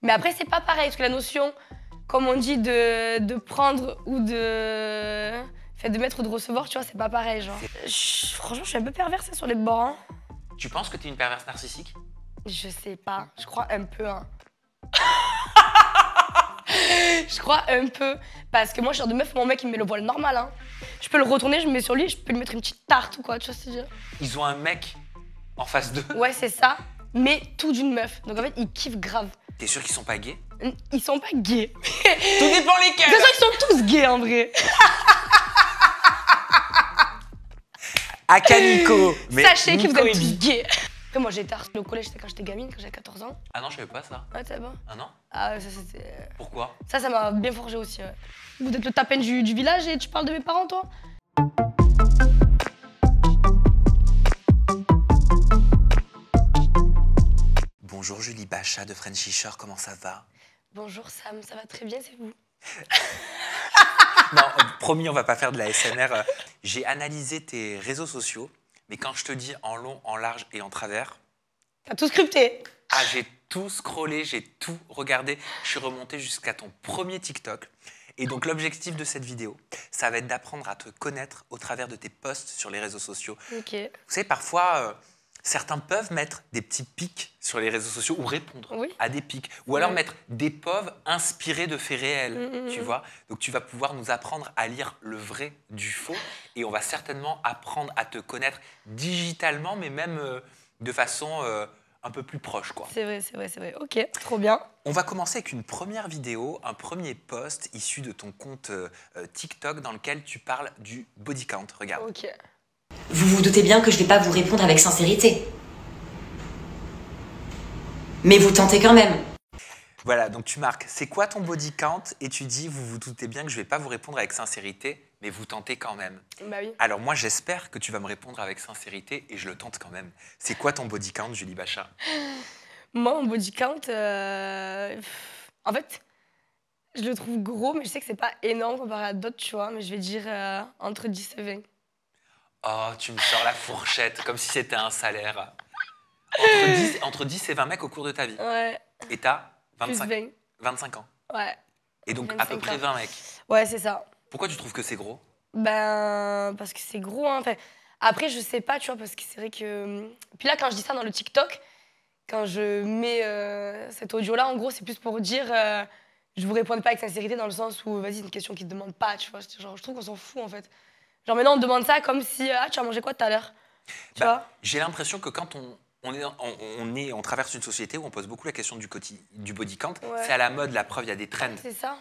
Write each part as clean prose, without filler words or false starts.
Mais après, c'est pas pareil, parce que la notion, comme on dit, de prendre ou de... Fait de mettre ou de recevoir, tu vois, c'est pas pareil, genre. Franchement, je suis un peu perverse sur les bords, hein. Tu penses que t'es une perverse narcissique? Je sais pas, je crois un peu, hein. Je crois un peu. Parce que moi, je suis genre de meuf, mon mec, il me met le voile normal, hein. Je peux le retourner, je me mets sur lui, je peux lui mettre une petite tarte ou quoi, tu vois ce que je veux dire. Ils ont un mec en face d'eux. Ouais, c'est ça, mais tout d'une meuf. Donc en fait, ils kiffent grave. T'es sûr qu'ils sont pas gays? Ils sont pas gays. Tout dépend lesquels. De toute façon, ils sont tous gays, en vrai. Akanico. Sachez que vous êtes tous gays. Après, moi, j'ai été harcelée au collège, c'était quand j'étais gamine, quand j'avais 14 ans. Ah non, je savais pas ça. Ouais, tu sais pas. Ah non? Ah, ça, c'était... Pourquoi? Ça m'a bien forgé aussi, ouais. Vous êtes le tapin du village et tu parles de mes parents, toi? Bonjour Julie Bacha de Frenchy Shore, comment ça va? Bonjour Sam, ça va très bien, c'est vous? Non, promis, on va pas faire de la SMR. J'ai analysé tes réseaux sociaux, mais quand je te dis en long, en large et en travers... T'as tout scripté. Ah, j'ai tout scrollé, j'ai tout regardé. Je suis remonté jusqu'à ton premier TikTok. Et donc l'objectif de cette vidéo, ça va être d'apprendre à te connaître au travers de tes posts sur les réseaux sociaux. Ok. Vous savez, parfois, certains peuvent mettre des petits pics sur les réseaux sociaux ou répondre à des pics. Ou alors mettre des POV inspirés de faits réels, tu vois. Donc tu vas pouvoir nous apprendre à lire le vrai du faux. Et on va certainement apprendre à te connaître digitalement, mais même de façon un peu plus proche, quoi. C'est vrai, c'est vrai, c'est vrai. Ok, trop bien. On va commencer avec une première vidéo, un premier post issu de ton compte TikTok dans lequel tu parles du body count. Regarde. Ok. Vous vous doutez bien que je vais pas vous répondre avec sincérité. Mais vous tentez quand même. Voilà, donc tu marques, c'est quoi ton body count? Et tu dis, vous vous doutez bien que je vais pas vous répondre avec sincérité, mais vous tentez quand même. Bah oui. Alors moi, j'espère que tu vas me répondre avec sincérité et je le tente quand même. C'est quoi ton body count, Julie Bacha? Moi, mon body count, en fait, je le trouve gros, mais je sais que c'est pas énorme comparé à d'autres, tu vois. Mais je vais dire entre 10 et 20. Oh, tu me sors la fourchette, comme si c'était un salaire. Entre 10 et 20 mecs au cours de ta vie. Ouais. Et t'as Plus 20. 25 ans. Ouais. Et donc à 25 peu près ans. 20 mecs. Ouais, c'est ça. Pourquoi tu trouves que c'est gros? Ben, parce que c'est gros, hein. Enfin, après, je sais pas, tu vois, parce que c'est vrai que... Puis là, quand je dis ça dans le TikTok, quand je mets cet audio-là, en gros, c'est plus pour dire... je vous réponds pas avec sincérité dans le sens où, vas-y, c'est une question qui te demande pas, tu vois. Genre, je trouve qu'on s'en fout, en fait. Genre, maintenant, on te demande ça comme si... Ah, tu as mangé quoi tout à l'heure? Tu vois? J'ai l'impression que quand on traverse une société où on pose beaucoup la question du body count, c'est à la mode, la preuve, il y a des trends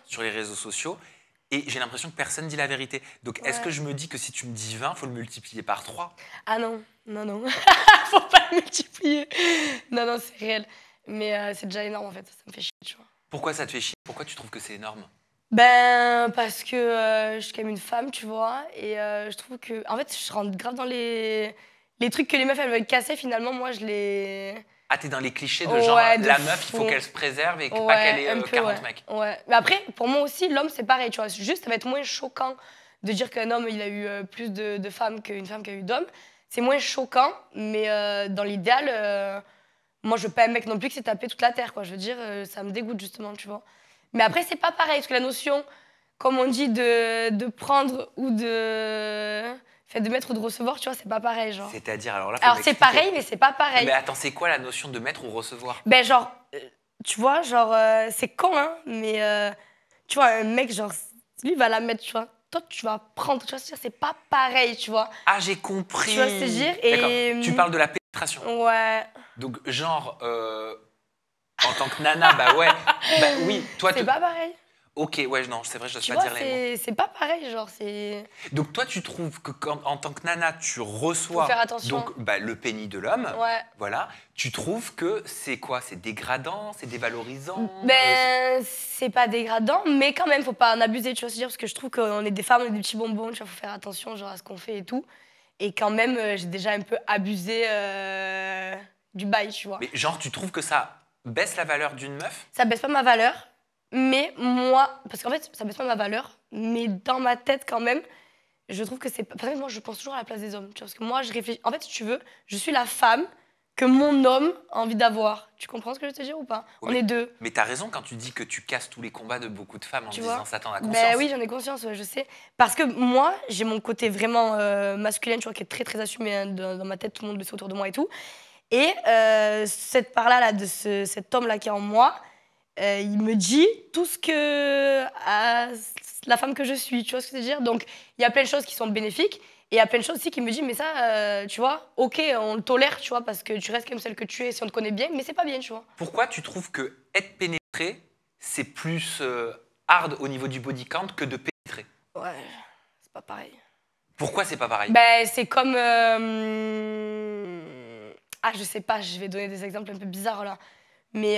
sur les réseaux sociaux. Et j'ai l'impression que personne dit la vérité. Donc, est-ce que je me dis que si tu me dis 20, il faut le multiplier par 3? Ah non, non, non. Faut pas le multiplier. Non, non, c'est réel. Mais c'est déjà énorme, en fait. Ça me fait chier, tu vois. Pourquoi ça te fait chier? Pourquoi tu trouves que c'est énorme? Ben, parce que je suis quand même une femme, tu vois. Et je trouve que... En fait, je rentre grave dans les trucs que les meufs, elles veulent casser. Finalement, moi, je les... Ah, t'es dans les clichés de genre, la meuf, il faut qu'elle se préserve et pas qu'elle ait 40 mecs. Ouais. Mais après, pour moi aussi, l'homme, c'est pareil, tu vois. Juste, ça va être moins choquant de dire qu'un homme, il a eu plus de femmes qu'une femme qui a eu d'hommes. C'est moins choquant, mais dans l'idéal, moi, je veux pas un mec non plus qui s'est tapé toute la terre, quoi. Je veux dire, ça me dégoûte, justement, tu vois. Mais après, c'est pas pareil, parce que la notion, comme on dit, de prendre ou de... Fait de mettre ou de recevoir, tu vois, c'est pas pareil, genre. C'est-à-dire, alors là, Alors, c'est pareil, mais c'est pas pareil. Mais attends, c'est quoi la notion de mettre ou recevoir? Ben, genre, tu vois, genre, c'est con, hein, mais tu vois, un mec, genre, lui, il va la mettre, tu vois. Toi, tu vas prendre, tu vois, c'est pas pareil, tu vois. Ah, j'ai compris. Tu vois ce que je veux dire? Et... Tu parles de la pénétration. Ouais. Donc, genre, en tant que nana, bah ouais. Bah oui, toi, c'est pas pareil. Ok, ouais, non, c'est vrai, je dois tu pas vois, dire les mots. C'est pas pareil, genre, c'est... Donc, toi, tu trouves que en tant que nana, tu reçois Faut faire attention. donc, bah, le pénis de l'homme. Ouais. Voilà. Tu trouves que c'est quoi? C'est dégradant? C'est dévalorisant? Ben, c'est pas dégradant, mais quand même, faut pas en abuser, tu vois, dire parce que je trouve qu'on est des femmes, on est des petits bonbons, tu vois, faut faire attention, genre, à ce qu'on fait et tout. Et quand même, j'ai déjà un peu abusé du bail, tu vois. Mais genre, tu trouves que ça baisse la valeur d'une meuf? Ça baisse pas ma valeur, mais moi... Parce qu'en fait, ça baisse pas ma valeur, mais dans ma tête, quand même, je trouve que c'est... Parce que moi, je pense toujours à la place des hommes, tu vois, parce que moi, je réfléchis... En fait, si tu veux, je suis la femme que mon homme a envie d'avoir. Tu comprends ce que je veux te dire ou pas? On est deux. Mais t'as raison quand tu dis que tu casses tous les combats de beaucoup de femmes en disant ça, t'en as conscience. Ben oui, j'en ai conscience, je sais. Parce que moi, j'ai mon côté vraiment masculin, tu vois, qui est très, très assumé hein, dans ma tête, tout le monde le sait autour de moi et tout. Et cette part-là, de cet homme-là qui est en moi, il me dit tout ce que la femme que je suis, tu vois ce que je veux dire? Donc, il y a plein de choses qui sont bénéfiques. Et il y a plein de choses aussi qui me disent, mais ça, tu vois, ok, on le tolère, tu vois, parce que tu restes comme celle que tu es si on te connaît bien, mais c'est pas bien, tu vois. Pourquoi tu trouves que être pénétré, c'est plus hard au niveau du body count que de pénétrer? Ouais, c'est pas pareil. Pourquoi c'est pas pareil? Ben, c'est comme... Ah, je sais pas, je vais donner des exemples un peu bizarres, là. Mais,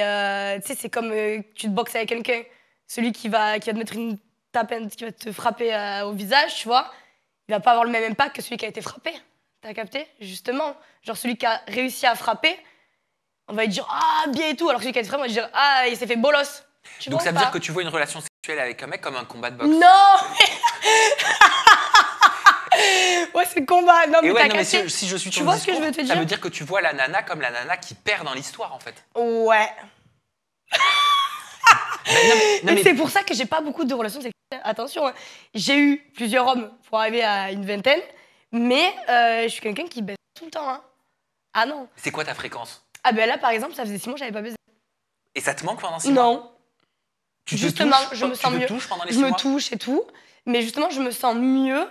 tu sais, c'est comme tu te boxes avec quelqu'un. Celui qui va te mettre une tapette, qui va te frapper au visage, tu vois, il va pas avoir le même impact que celui qui a été frappé. T'as capté? Justement. Genre celui qui a réussi à frapper, on va lui dire ah bien et tout, alors que celui qui a été frappé, on va lui dire ah il s'est fait bolos. Donc ça veut dire que tu vois une relation sexuelle avec un mec comme un combat de boxe? Non. Ouais, c'est le combat. Non, mais ouais, t'as capté. Si je suis ton tu vois ce que je veux te dire? Ça veut dire que tu vois la nana comme la nana qui perd dans l'histoire en fait. Ouais. mais c'est pour ça que j'ai pas beaucoup de relations sexuelles. Attention, hein. J'ai eu plusieurs hommes pour arriver à une vingtaine, mais je suis quelqu'un qui baise tout le temps. Hein. Ah non. C'est quoi ta fréquence? Ah ben là, par exemple, ça faisait 6 mois que j'avais pas baisé. Et ça te manque pendant 6 mois? Non. Justement, je me sens mieux. Tu te touches pendant les 6 mois? Je me touche et tout, mais justement, je me sens mieux.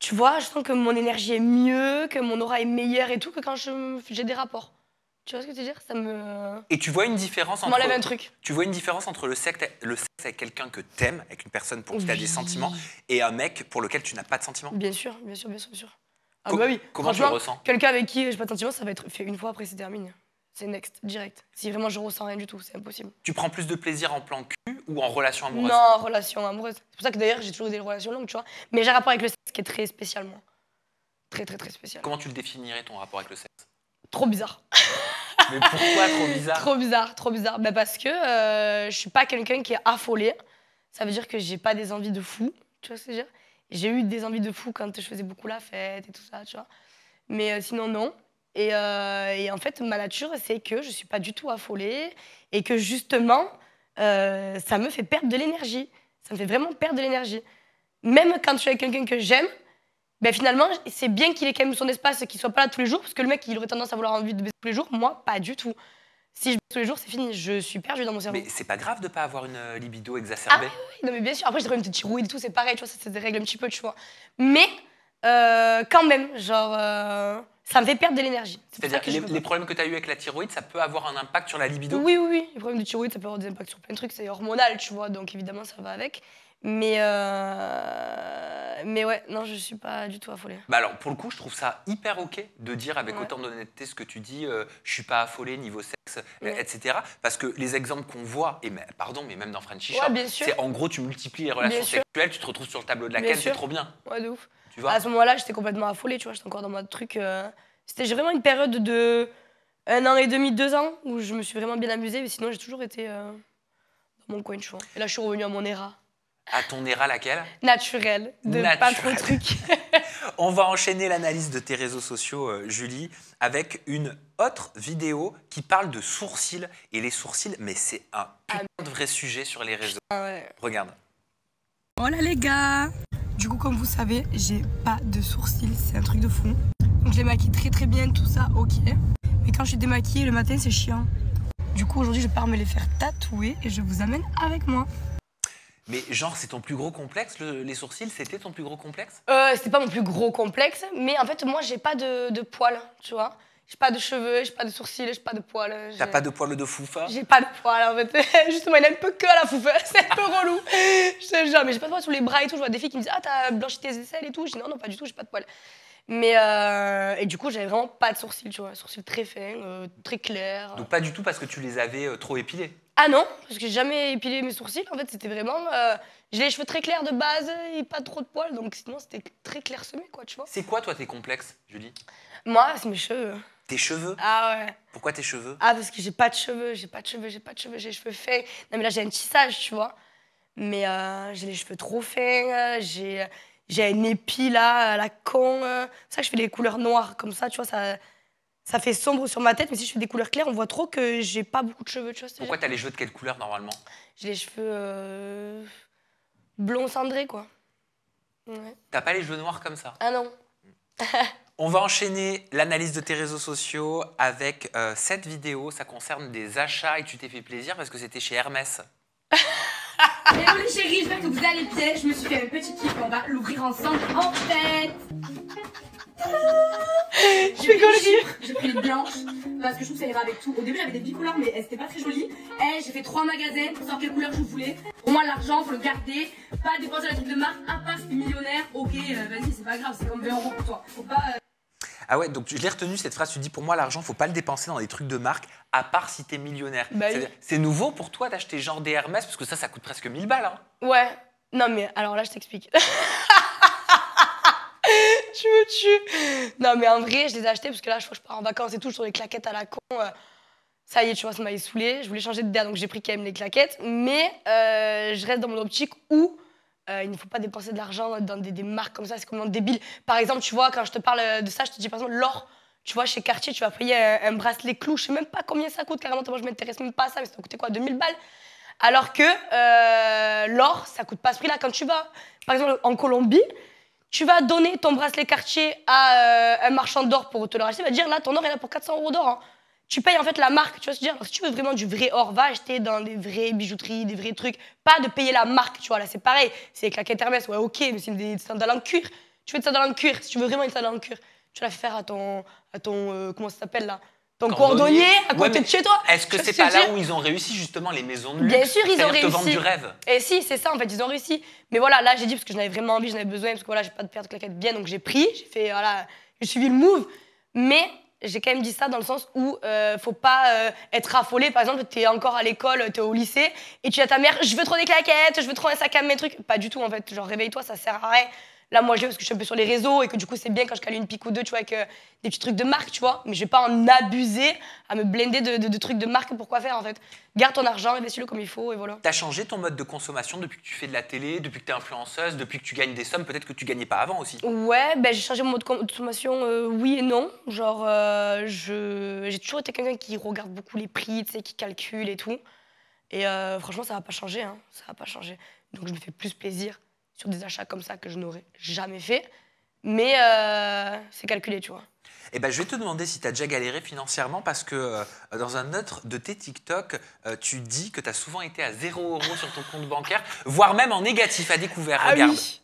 Tu vois, je sens que mon énergie est mieux, que mon aura est meilleure et tout que quand j'ai des rapports. Tu vois ce que je veux dire? Ça me... Et tu vois une différence entre... m'enlève un truc. Tu vois une différence entre le sexe avec quelqu'un que t'aimes, avec une personne pour qui tu as des sentiments, et un mec pour lequel tu n'as pas de sentiments? Bien sûr, bien sûr, bien sûr, bien sûr. Ah bah oui. Comment tu le ressens? Quelqu'un avec qui j'ai pas de sentiments, ça va être fait une fois, après c'est terminé. C'est next, direct. Si vraiment je ressens rien du tout, c'est impossible. Tu prends plus de plaisir en plan cul ou en relation amoureuse? Non, en relation amoureuse. C'est pour ça que d'ailleurs j'ai toujours eu des relations longues, tu vois. Mais j'ai un rapport avec le sexe qui est très spécial, moi. Très, très, très spécial. Comment tu le définirais, ton rapport avec le sexe? Trop bizarre. Mais pourquoi trop bizarre? Trop bizarre, trop bizarre. Bah parce que je suis pas quelqu'un qui est affolé. Ça veut dire que j'ai pas des envies de fou, tu vois ce que je veux dire? J'ai eu des envies de fou quand je faisais beaucoup la fête et tout ça, tu vois. Mais sinon, non. Et en fait, ma nature, c'est que je suis pas du tout affolée et que justement, ça me fait perdre de l'énergie. Ça me fait vraiment perdre de l'énergie. Même quand je suis avec quelqu'un que j'aime, ben finalement, c'est bien qu'il ait quand même son espace, qu'il soit pas là tous les jours, parce que le mec, il aurait tendance à vouloir envie de baiser tous les jours. Moi, pas du tout. Si je baise tous les jours, c'est fini. Je suis perdue dans mon cerveau. Mais c'est pas grave de pas avoir une libido exacerbée? Ah oui, non mais bien sûr. Après, j'ai trouvé une petite chirouille et tout, c'est pareil, tu vois, ça c'est des règles un petit peu, tu vois. Mais quand même, genre, ça me fait perdre de l'énergie. C'est-à-dire que les problèmes que tu as eu avec la thyroïde, ça peut avoir un impact sur la libido? Oui, oui, oui. Les problèmes de thyroïde, ça peut avoir des impacts sur plein de trucs. C'est hormonal, tu vois, donc évidemment, ça va avec. Mais ouais, non, je suis pas du tout affolée. Bah alors, pour le coup, je trouve ça hyper OK de dire avec autant d'honnêteté ce que tu dis, je suis pas affolée niveau sexe, etc. Parce que les exemples qu'on voit, et pardon, mais même dans Frenchy Shop, c'est en gros, tu multiplies les relations sexuelles, tu te retrouves sur le tableau de la canne, c'est trop bien. Ouais, de ouf. Tu vois, à ce moment-là, j'étais complètement affolée, tu vois, j'étais encore dans mon truc. C'était vraiment une période de 1 an et demi, 2 ans, où je me suis vraiment bien amusée, mais sinon, j'ai toujours été dans mon coin, tu vois. Et là, je suis revenue à mon ERA. À ton ERA laquelle? Naturel, pas trop de trucs. On va enchaîner l'analyse de tes réseaux sociaux, Julie, avec une autre vidéo qui parle de sourcils. Et les sourcils, mais c'est un putain de vrai sujet sur les réseaux. Ah ouais. Regarde. Oh là les gars! Du coup, comme vous savez, j'ai pas de sourcils, c'est un truc de fou. Donc je les maquille très très bien, tout ça, ok. Mais quand je suis démaquillée le matin, c'est chiant. Du coup, aujourd'hui, je pars me les faire tatouer et je vous amène avec moi. Mais genre, c'est ton plus gros complexe, les sourcils? C'était ton plus gros complexe? C'était pas mon plus gros complexe, mais en fait, moi, j'ai pas de poils, tu vois. J'ai pas de cheveux, j'ai pas de sourcils, j'ai pas de poils. T'as pas de poils de foufa? J'ai pas de poils, en fait. Justement, il a un peu que à la foufa, c'est un peu relou. Je te jure, mais j'ai pas de poils sur les bras et tout. Je vois des filles qui me disent « Ah, t'as blanchi tes aisselles et tout ». Je dis « Non, non, pas du tout, j'ai pas de poils ». Mais et du coup, j'avais vraiment pas de sourcils, tu vois. Sourcils très fins, très clairs. Donc pas du tout parce que tu les avais trop épilés? Ah non, parce que j'ai jamais épilé mes sourcils. En fait, c'était vraiment... j'ai les cheveux très clairs de base et pas trop de poils, donc sinon, c'était très clairsemé, quoi, tu vois. C'est quoi, toi, tes complexes, Julie? Moi, c'est mes cheveux. Tes cheveux? Ah ouais. Pourquoi tes cheveux? Ah, parce que j'ai pas de cheveux, j'ai les cheveux fins. Non, mais là, j'ai un tissage, tu vois. Mais j'ai les cheveux trop fins, j'ai un épi, là, à la con. C'est ça que je fais les couleurs noires, comme ça, tu vois, ça ça fait sombre sur ma tête, mais si je fais des couleurs claires, on voit trop que j'ai pas beaucoup de cheveux, tu vois. Pourquoi t'as les cheveux de quelle couleur normalement? J'ai les cheveux blond cendré, quoi. Ouais. T'as pas les cheveux noirs comme ça? Ah non. On va enchaîner l'analyse de tes réseaux sociaux avec cette vidéo. Ça concerne des achats et tu t'es fait plaisir parce que c'était chez Hermès. Hello les chéris, j'espère que vous allez bien. Je me suis fait un petit kiff, on va l'ouvrir ensemble en fait. J'ai pris les blanches parce que je trouve que ça ira avec tout. Au début j'avais des bicolores mais c'était pas très joli. J'ai fait 3 magasins pour savoir quelle couleur je voulais. Pour moi l'argent faut le garder, pas dépenser la truc de marque, à part si t'es millionnaire, ok vas-y c'est pas grave, c'est comme 20 € pour toi. Faut pas... Ah ouais, donc je l'ai retenu cette phrase, tu dis pour moi l'argent faut pas le dépenser dans des trucs de marque à part si t'es millionnaire. Bah oui. C'est nouveau pour toi d'acheter genre des Hermès parce que ça coûte presque 1000 balles. Hein. Ouais, non mais alors là je t'explique. Tu me tues. Non mais en vrai je les ai achetés parce que là je pars en vacances et tout, je trouve les claquettes à la con. Ça y est, tu vois, ça m'avait saoulé. Je voulais changer de d'air donc j'ai pris quand même les claquettes. Mais je reste dans mon optique où il ne faut pas dépenser de l'argent dans des marques comme ça, c'est complètement débile. Par exemple, tu vois, quand je te parle de ça, je te dis par exemple l'or. Tu vois, chez Cartier, tu vas payer un bracelet clou. Je sais même pas combien ça coûte, carrément. Moi, je m'intéresse même pas à ça, mais ça va coûter quoi, 2000 balles? Alors que l'or, ça coûte pas ce prix-là. Quand tu vas, par exemple, en Colombie, tu vas donner ton bracelet Cartier à un marchand d'or pour te le racheter. Il va te dire, là, ton or, il est là pour 400 € d'or. Hein. Tu payes en fait la marque, tu vois ce que je veux dire. Alors, si tu veux vraiment du vrai or, va acheter dans des vraies bijouteries, des vrais trucs. Pas de payer la marque, tu vois. Là, c'est pareil. C'est avec la claquettes Hermès, ouais, ok, mais c'est des sandales en cuir. Tu veux des sandales en cuir, si tu veux vraiment une sandale en cuir, tu vas la faire à ton comment ça s'appelle là? Ton cordonnier à côté de chez toi. Est-ce que c'est pas là où ils ont réussi justement les maisons de luxe? Bien sûr, ils ont réussi. Te vendre du rêve. Et si, c'est ça en fait, ils ont réussi. Mais voilà, là j'ai dit parce que j'en avais vraiment envie, j'en avais besoin, parce que voilà, j'ai pas de paire de claquettes bien, donc j'ai pris, j'ai fait, voilà, j'ai suivi le move. Mais j'ai quand même dit ça dans le sens où faut pas être affolé. Par exemple, t'es encore à l'école, t'es au lycée, et tu dis à ta mère, je veux trop des claquettes, je veux trop un sac à mes trucs. Pas du tout en fait, genre réveille-toi, ça sert à rien. Là, moi, je l'ai parce que je suis un peu sur les réseaux et que du coup, c'est bien quand je cale une pique ou deux, tu vois, avec des petits trucs de marque, tu vois. Mais je vais pas en abuser à me blender de trucs de marque pour quoi faire, en fait. Garde ton argent, investis-le comme il faut et voilà. T'as changé ton mode de consommation depuis que tu fais de la télé, depuis que t'es influenceuse, depuis que tu gagnes des sommes, peut-être que tu gagnais pas avant aussi? Ouais, ben j'ai changé mon mode de consommation, oui et non. Genre, j'ai toujours été quelqu'un qui regarde beaucoup les prix, tu sais, qui calcule et tout. Et franchement, ça va pas changer, hein. Ça va pas changer. Donc, je me fais plus plaisir sur des achats comme ça que je n'aurais jamais fait. Mais c'est calculé, tu vois. Eh ben, je vais te demander si tu as déjà galéré financièrement parce que dans un autre de tes TikTok, tu dis que tu as souvent été à 0 € sur ton compte bancaire, voire même en négatif à découvert. Ah regarde. Oui.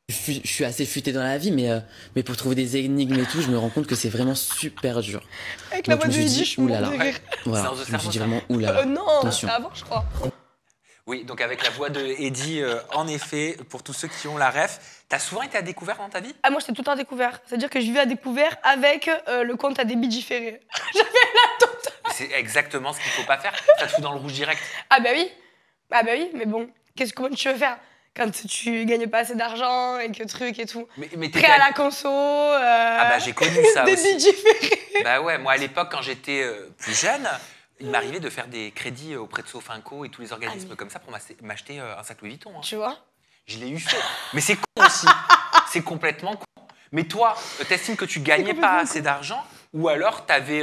Je suis assez futé dans la vie, mais pour trouver des énigmes et tout, je me rends compte que c'est vraiment super dur. Avec la Donc, voix je de me suis Lydie, dit, je suis mort de oulala. rire. Voilà, je me suis dit vraiment oulala. Non, attention. c'est avant, je crois. Oui, donc avec la voix de Eddie, en effet, pour tous ceux qui ont la ref, t'as souvent été à découvert dans ta vie? Ah, moi, j'étais tout le temps à découvert. C'est-à-dire que je vivais à découvert avec le compte à débit différé. J'avais la totale. C'est exactement ce qu'il faut pas faire. Ça te fout dans le rouge direct. Ah bah oui, mais bon, comment tu veux faire quand tu gagnes pas assez d'argent et que truc et tout. Mais prêt à la conso. Ah bah j'ai connu ça débit aussi. différé. Bah ouais, moi à l'époque quand j'étais plus jeune, il m'arrivait de faire des crédits auprès de Sofinco et tous les organismes comme ça pour m'acheter un sac Louis Vuitton. Hein. Tu vois? Je l'ai eu fait. Mais c'est con aussi. C'est complètement con. Mais toi, t'estimes que tu gagnais pas assez d'argent ou alors t'avais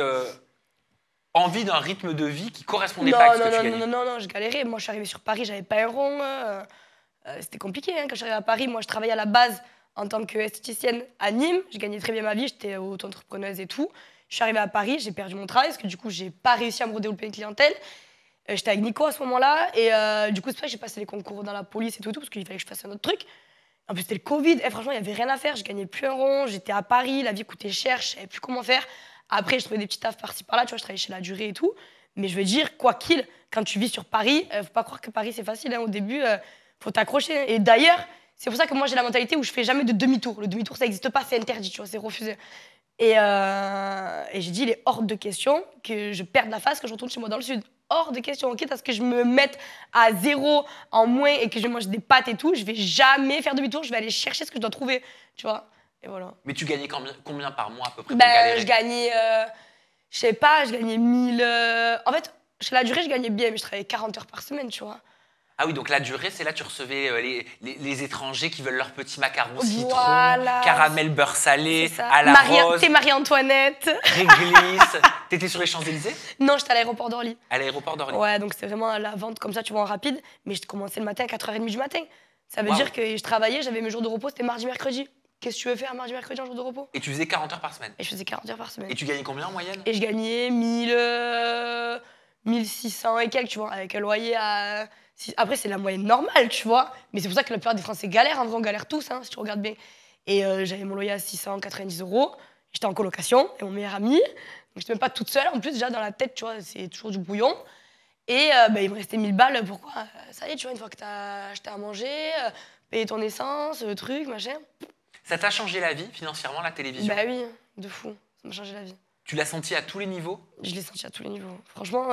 envie d'un rythme de vie qui correspondait pas à ce que tu gagnais? Non, je galérais. Moi, je suis arrivée sur Paris, j'avais pas un rond. C'était compliqué. Hein. Quand je suis arrivée à Paris, moi, je travaillais à la base en tant qu'esthéticienne à Nîmes. Je gagnais très bien ma vie, j'étais auto-entrepreneuse et tout. Je suis arrivée à Paris, j'ai perdu mon travail parce que du coup, j'ai pas réussi à me redévelopper une clientèle. J'étais avec Nico à ce moment-là et du coup, c'est pour ça que j'ai passé les concours dans la police et tout parce qu'il fallait que je fasse un autre truc. En plus, c'était le Covid. Et franchement, il y avait rien à faire. Je gagnais plus un rond. J'étais à Paris, la vie coûtait cher, je savais plus comment faire. Après, je trouvais des petits tafs par-ci par-là. Tu vois, je travaillais chez La Durée et tout. Mais je veux dire, quoi qu'il, quand tu vis sur Paris, faut pas croire que Paris c'est facile. Hein. Au début, faut t'accrocher. Et d'ailleurs, c'est pour ça que moi j'ai la mentalité où je fais jamais de demi-tour. Le demi-tour, ça n'existe pas, c'est interdit, tu vois, c'est refusé. Et j'ai dit, il est hors de question que je perde la face, que je retourne chez moi dans le sud. Hors de question, quitte à ce que je me mette à 0 en moins et que je mange des pâtes et tout, je vais jamais faire demi-tour, je vais aller chercher ce que je dois trouver, tu vois. Et voilà. Mais tu gagnais combien par mois à peu près? Ben, je gagnais, je sais pas, je gagnais 1000. En fait, chez La Durée, je gagnais bien, mais je travaillais 40 heures par semaine, tu vois. Ah oui, donc la durée, c'est là tu recevais les étrangers qui veulent leur petit macaron citron, Voilà. caramel beurre salé, C'est ça. à la rose, T'es Marie-Antoinette. réglisse. T'étais sur les Champs-Élysées? Non, j'étais à l'aéroport d'Orly. À l'aéroport d'Orly. Ouais, donc c'était vraiment la vente comme ça, tu vois, en rapide. Mais je commençais le matin à 4h30 du matin. Ça veut Wow. dire que je travaillais, j'avais mes jours de repos, c'était mardi, mercredi. Qu'est-ce que tu veux faire mardi, mercredi, un jour de repos? Et tu faisais 40 heures par semaine. Et je faisais 40 heures par semaine. Et tu gagnais combien en moyenne? Et je gagnais 1600 et quelques, tu vois, avec un loyer à... Après, c'est la moyenne normale, tu vois. Mais c'est pour ça que la plupart des Français galèrent. En vrai, on galère tous, hein, si tu regardes bien. Et j'avais mon loyer à 690 €. J'étais en colocation avec mon meilleur ami. Donc, j'étais même pas toute seule. En plus, déjà, dans la tête, tu vois, c'est toujours du bouillon. Et il me restait 1000 balles. Pourquoi? Ça y est, tu vois, une fois que t'as acheté à manger, payé ton essence, truc, machin. Ça t'a changé la vie, financièrement, la télévision? Bah oui, de fou. Ça m'a changé la vie. Tu l'as senti à tous les niveaux? Je l'ai senti à tous les niveaux. Franchement,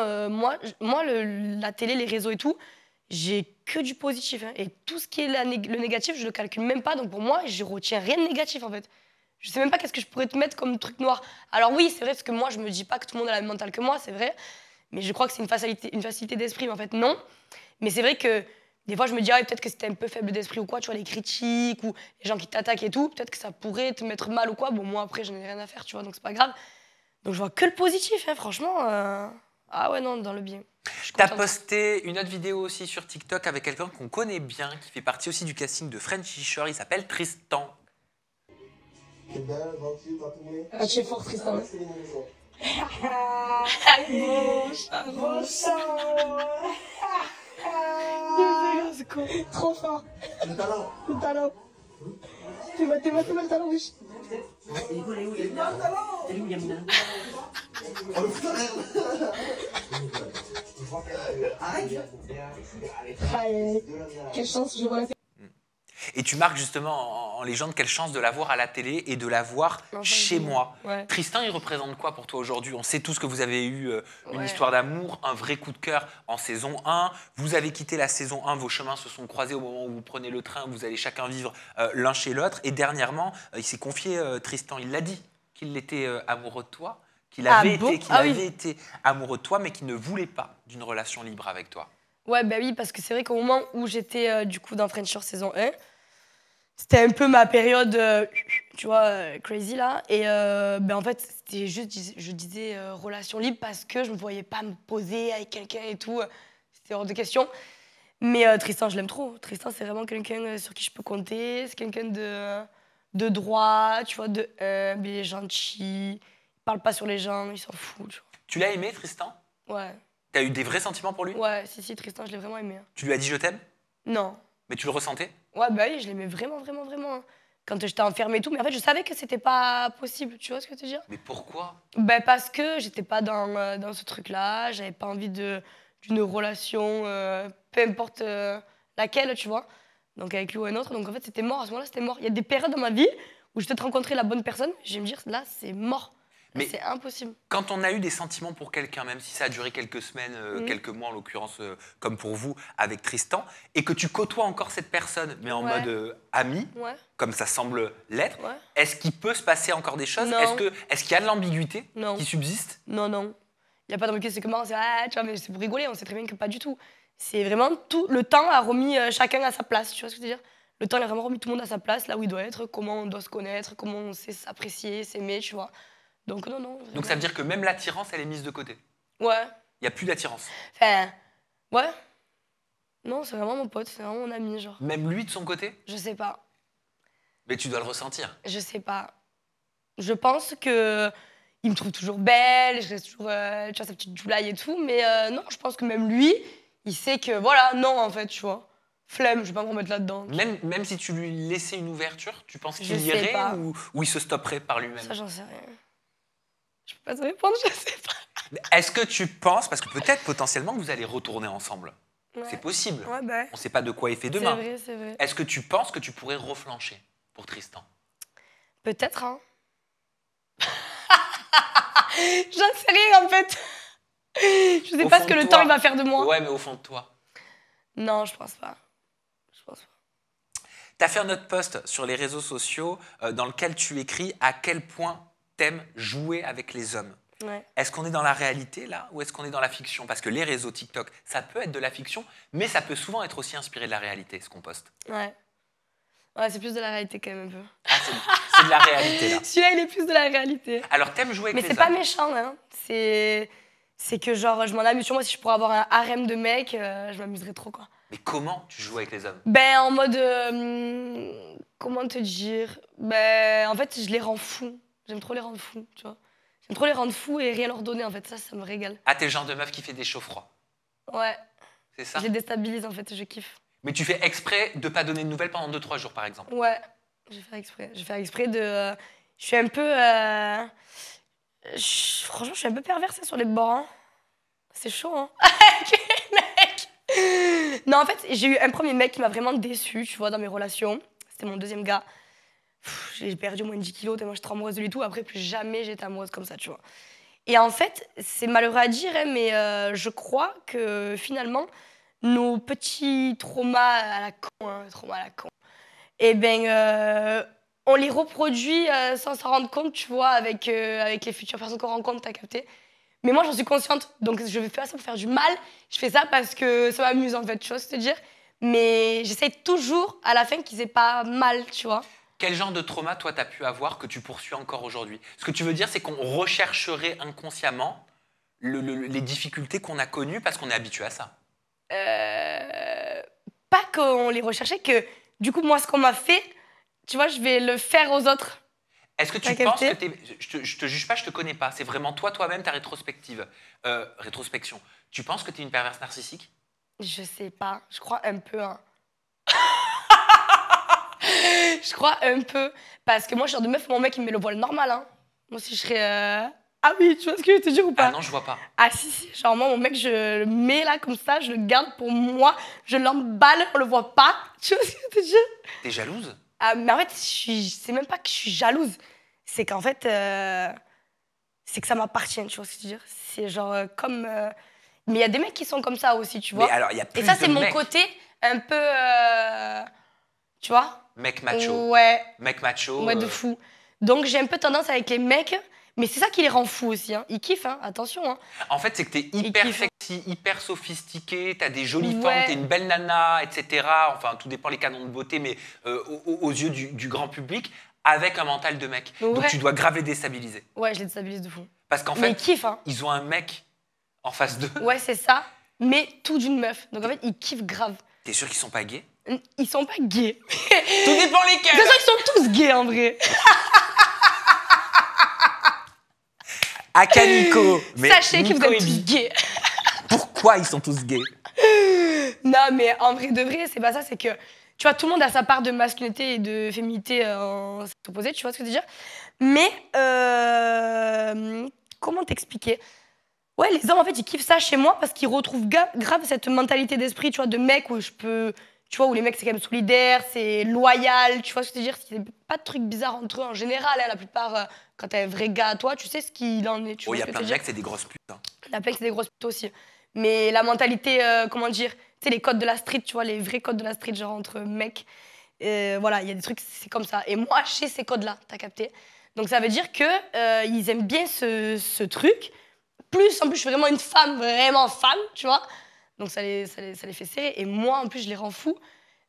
la télé, les réseaux et tout, j'ai que du positif. Hein. Et tout ce qui est le négatif, je le calcule même pas. Donc pour moi, je retiens rien de négatif en fait. Je sais même pas qu'est-ce que je pourrais te mettre comme truc noir. Alors oui, c'est vrai, parce que moi, je me dis pas que tout le monde a la même mentale que moi, c'est vrai. Mais je crois que c'est une facilité d'esprit. Mais en fait, non. Mais c'est vrai que des fois, je me dis, peut-être que c'était un peu faible d'esprit ou quoi, tu vois, les critiques ou les gens qui t'attaquent et tout. Peut-être que ça pourrait te mettre mal ou quoi. Bon, moi, après, j'en ai rien à faire, tu vois, donc c'est pas grave. Donc je vois que le positif, hein, franchement. Ah ouais, non, dans le bien. T'as posté une autre vidéo aussi sur TikTok avec quelqu'un qu'on connaît bien, qui fait partie aussi du casting de Frenchy Shore. Il s'appelle Tristan. Ah, tu es fort, Tristan. Trop fort. Le talent. T'es mal le talent, wesh. Quelle chance, je vois la. Et tu marques justement en légende quelle chance de la voir à la télé et de la voir chez moi. Ouais. Tristan, il représente quoi pour toi aujourd'hui? On sait tous que vous avez eu une Ouais. histoire d'amour, un vrai coup de cœur en saison 1. Vous avez quitté la saison 1, vos chemins se sont croisés au moment où vous prenez le train, vous allez chacun vivre l'un chez l'autre. Et dernièrement, il s'est confié, Tristan, il l'a dit, qu'il était amoureux de toi, qu'il avait, été amoureux de toi, mais qu'il ne voulait pas d'une relation libre avec toi. Ouais, bah oui, parce que c'est vrai qu'au moment où j'étais du coup dans French Shore saison 1, c'était un peu ma période, tu vois, crazy là. Et en fait, c'était juste, je disais relation libre parce que je ne me voyais pas me poser avec quelqu'un et tout. C'était hors de question. Mais Tristan, je l'aime trop. Tristan, c'est vraiment quelqu'un sur qui je peux compter. C'est quelqu'un de droit, tu vois, de humble, il est gentil. Il parle pas sur les gens, il s'en fout. Tu vois. Tu l'as aimé, Tristan? Ouais. T'as eu des vrais sentiments pour lui? Ouais, si, Tristan, je l'ai vraiment aimé. Hein. Tu lui as dit je t'aime? Non. Mais tu le ressentais? Ouais, bah oui, je l'aimais vraiment. Hein. Quand j'étais enfermée et tout. Mais en fait, je savais que c'était pas possible. Tu vois ce que je veux te dire? Mais pourquoi? Bah parce que j'étais pas dans ce truc-là. J'avais pas envie d'une relation, peu importe laquelle, tu vois. Donc avec lui ou un autre. Donc en fait, c'était mort. À ce moment-là, c'était mort. Il y a des périodes dans ma vie où je vais peut-être rencontrer la bonne personne. Je vais me dire, là, c'est mort. Mais c'est impossible. Quand on a eu des sentiments pour quelqu'un, même si ça a duré quelques semaines, quelques mois en l'occurrence, comme pour vous, avec Tristan, et que tu côtoies encore cette personne, mais en mode ami, comme ça semble l'être, est-ce qu'il peut se passer encore des choses? Est-ce qu'il y a de l'ambiguïté qui subsiste? Non. Il n'y a pas d'ambiguïté, c'est comment? Tu vois, mais c'est pour rigoler, on sait très bien que pas du tout. C'est vraiment tout. Le temps a remis chacun à sa place, tu vois ce que je veux dire? Le temps, il a vraiment remis tout le monde à sa place, là où il doit être, comment on doit se connaître, comment on sait s'apprécier, s'aimer, tu vois. Donc non. Vraiment. Donc ça veut dire que même l'attirance, elle est mise de côté? Ouais. Il n'y a plus d'attirance? Enfin, ouais. Non, c'est vraiment mon pote, c'est vraiment mon ami, genre. Même lui de son côté? Je sais pas. Mais tu dois le ressentir. Je sais pas. Je pense que il me trouve toujours belle, je reste toujours, tu vois, sa petite joulaille et tout, mais non, je pense que même lui, il sait que, voilà, non, en fait, tu vois. Flemme, je vais pas me remettre là-dedans. Même si tu lui laissais une ouverture, tu penses qu'il irait ou il se stopperait par lui-même? Ça, j'en sais rien. Je peux pas te répondre, je sais pas. Est-ce que tu penses, parce que peut-être potentiellement que vous allez retourner ensemble, c'est possible. Ouais, bah. On ne sait pas de quoi est fait demain. C'est vrai. Est-ce que tu penses que tu pourrais reflancher pour Tristan? Peut-être, hein. J'en sais rien, en fait. Je sais pas ce que le temps il va faire de moi. Ouais, mais au fond de toi. Non, je pense pas. Tu as fait un autre post sur les réseaux sociaux dans lequel tu écris à quel point t'aimes jouer avec les hommes. Ouais. Est-ce qu'on est dans la réalité, là, ou est-ce qu'on est dans la fiction? Parce que les réseaux TikTok, ça peut être de la fiction, mais ça peut souvent être aussi inspiré de la réalité, ce qu'on poste. Ouais. Ouais, c'est plus de la réalité quand même un peu. Ah, c'est de la réalité, là. Celui-là, il est plus de la réalité. Alors, t'aimes jouer avec mais les c'est pas hommes? méchant, hein. C'est que genre, je m'en amuse. Sur moi, si je pourrais avoir un harem de mecs, je m'amuserais trop, quoi. Mais comment tu joues avec les hommes? Ben, en mode... comment te dire? Ben, en fait, je les rends fous. J'aime trop les rendre fous, tu vois. J'aime trop les rendre fous et rien leur donner, en fait. Ça me régale. Ah, t'es le genre de meuf qui fait des chauds froids. Ouais. C'est ça? Je les déstabilise, en fait, je kiffe. Mais tu fais exprès de pas donner de nouvelles pendant 2-3 jours, par exemple? Ouais, je vais faire exprès. Je vais faire exprès de... je suis un peu... franchement, je suis un peu perversée sur les bords, hein. C'est chaud, hein. Mec. Non, en fait, j'ai eu un premier mec qui m'a vraiment déçue, tu vois, dans mes relations. C'était mon deuxième gars. J'ai perdu au moins 10 kilos tellement je suis trop amoureuse de lui et tout. Après, plus jamais j'étais amoureuse comme ça, tu vois. Et en fait, c'est malheureux à dire, hein, mais je crois que finalement, nos petits traumas à la con, eh ben, on les reproduit sans s'en rendre compte, tu vois, avec les futures personnes qu'on rencontre, t'as capté. Mais moi, j'en suis consciente, donc je fais pas ça pour faire du mal. Je fais ça parce que ça m'amuse, en fait, tu vois ce que je veux dire. Mais j'essaie toujours, à la fin, qu'ils aient pas mal, tu vois. Quel genre de trauma, toi, t'as pu avoir que tu poursuis encore aujourd'hui? Ce que tu veux dire, c'est qu'on rechercherait inconsciemment les difficultés qu'on a connues parce qu'on est habitué à ça. Pas qu'on les recherchait, que du coup, moi, ce qu'on m'a fait, tu vois, je vais le faire aux autres. Est-ce que tu penses que je te juge pas, je te connais pas. C'est vraiment toi-même ta rétrospective. Rétrospection. Tu penses que tu es une perverse narcissique? Je sais pas. Je crois un peu, hein. Je crois un peu. Parce que moi, je suis genre de meuf, mon mec, il me met le voile normal, hein. Moi aussi, je serais... Ah oui, tu vois ce que je veux te dire ou pas? Ah non, je vois pas. Ah si. Genre moi, mon mec, je le mets là, comme ça, je le garde pour moi. Je l'emballe, on le voit pas. Tu vois ce que je veux te dire? T'es jalouse? Ah, mais en fait, c'est même pas que je suis jalouse. C'est qu'en fait, c'est que ça m'appartient, tu vois ce que je veux dire? C'est genre comme... Mais il y a des mecs qui sont comme ça aussi, tu vois. Mais alors, il y a plus et ça, de c'est mon mecs. côté un peu... tu vois? Mec macho. Ouais. Mec macho. Ouais, de fou. Donc, j'ai un peu tendance avec les mecs, mais c'est ça qui les rend fous aussi, hein. Ils kiffent, hein. Attention, hein. En fait, c'est que t'es hyper sexy, hyper sophistiqué, t'as des jolies formes, t'es une belle nana, etc. Enfin, tout dépend les canons de beauté, mais aux yeux du grand public, avec un mental de mec. Ouais. Donc, tu dois grave les déstabiliser. Ouais, je les déstabilise de fou. Parce qu'en Mais fait, ils kiffent, hein. ils ont un mec en face d'eux. Ouais, c'est ça. Mais tout d'une meuf. Donc, en fait, ils kiffent grave. T'es sûr qu'ils sont pas gays? Ils sont pas gays. Tout dépend lesquels. De toute façon, ils sont tous gays, en vrai. Akanico. Sachez que vous êtes tous gays. Pourquoi ils sont tous gays? Non, mais en vrai de vrai, c'est pas ça. C'est que, tu vois, tout le monde a sa part de masculinité et de féminité en sexe opposé, tu vois ce que je veux dire. Mais, comment t'expliquer? Ouais, les hommes, en fait, ils kiffent ça chez moi parce qu'ils retrouvent grave cette mentalité d'esprit, tu vois, de mec où je peux... Tu vois, où les mecs, c'est quand même solidaire, c'est loyal, tu vois ce que je veux dire? Il n'y a pas de trucs bizarres entre eux en général, hein, la plupart, quand t'as un vrai gars à toi, tu sais ce qu'il en est. Oh, il y a plein de mecs, c'est des grosses putes. Hein. Il y a plein qui c'est des grosses putes aussi. Mais la mentalité, comment dire, tu sais, les codes de la street, tu vois, les vrais codes de la street, genre entre mecs, voilà, il y a des trucs, c'est comme ça. Et moi, j'ai ces codes-là, t'as capté? Donc ça veut dire que ils aiment bien ce truc. En plus, je suis vraiment une femme, tu vois. Donc ça les fait serrer. Et moi, en plus, je les rends fous.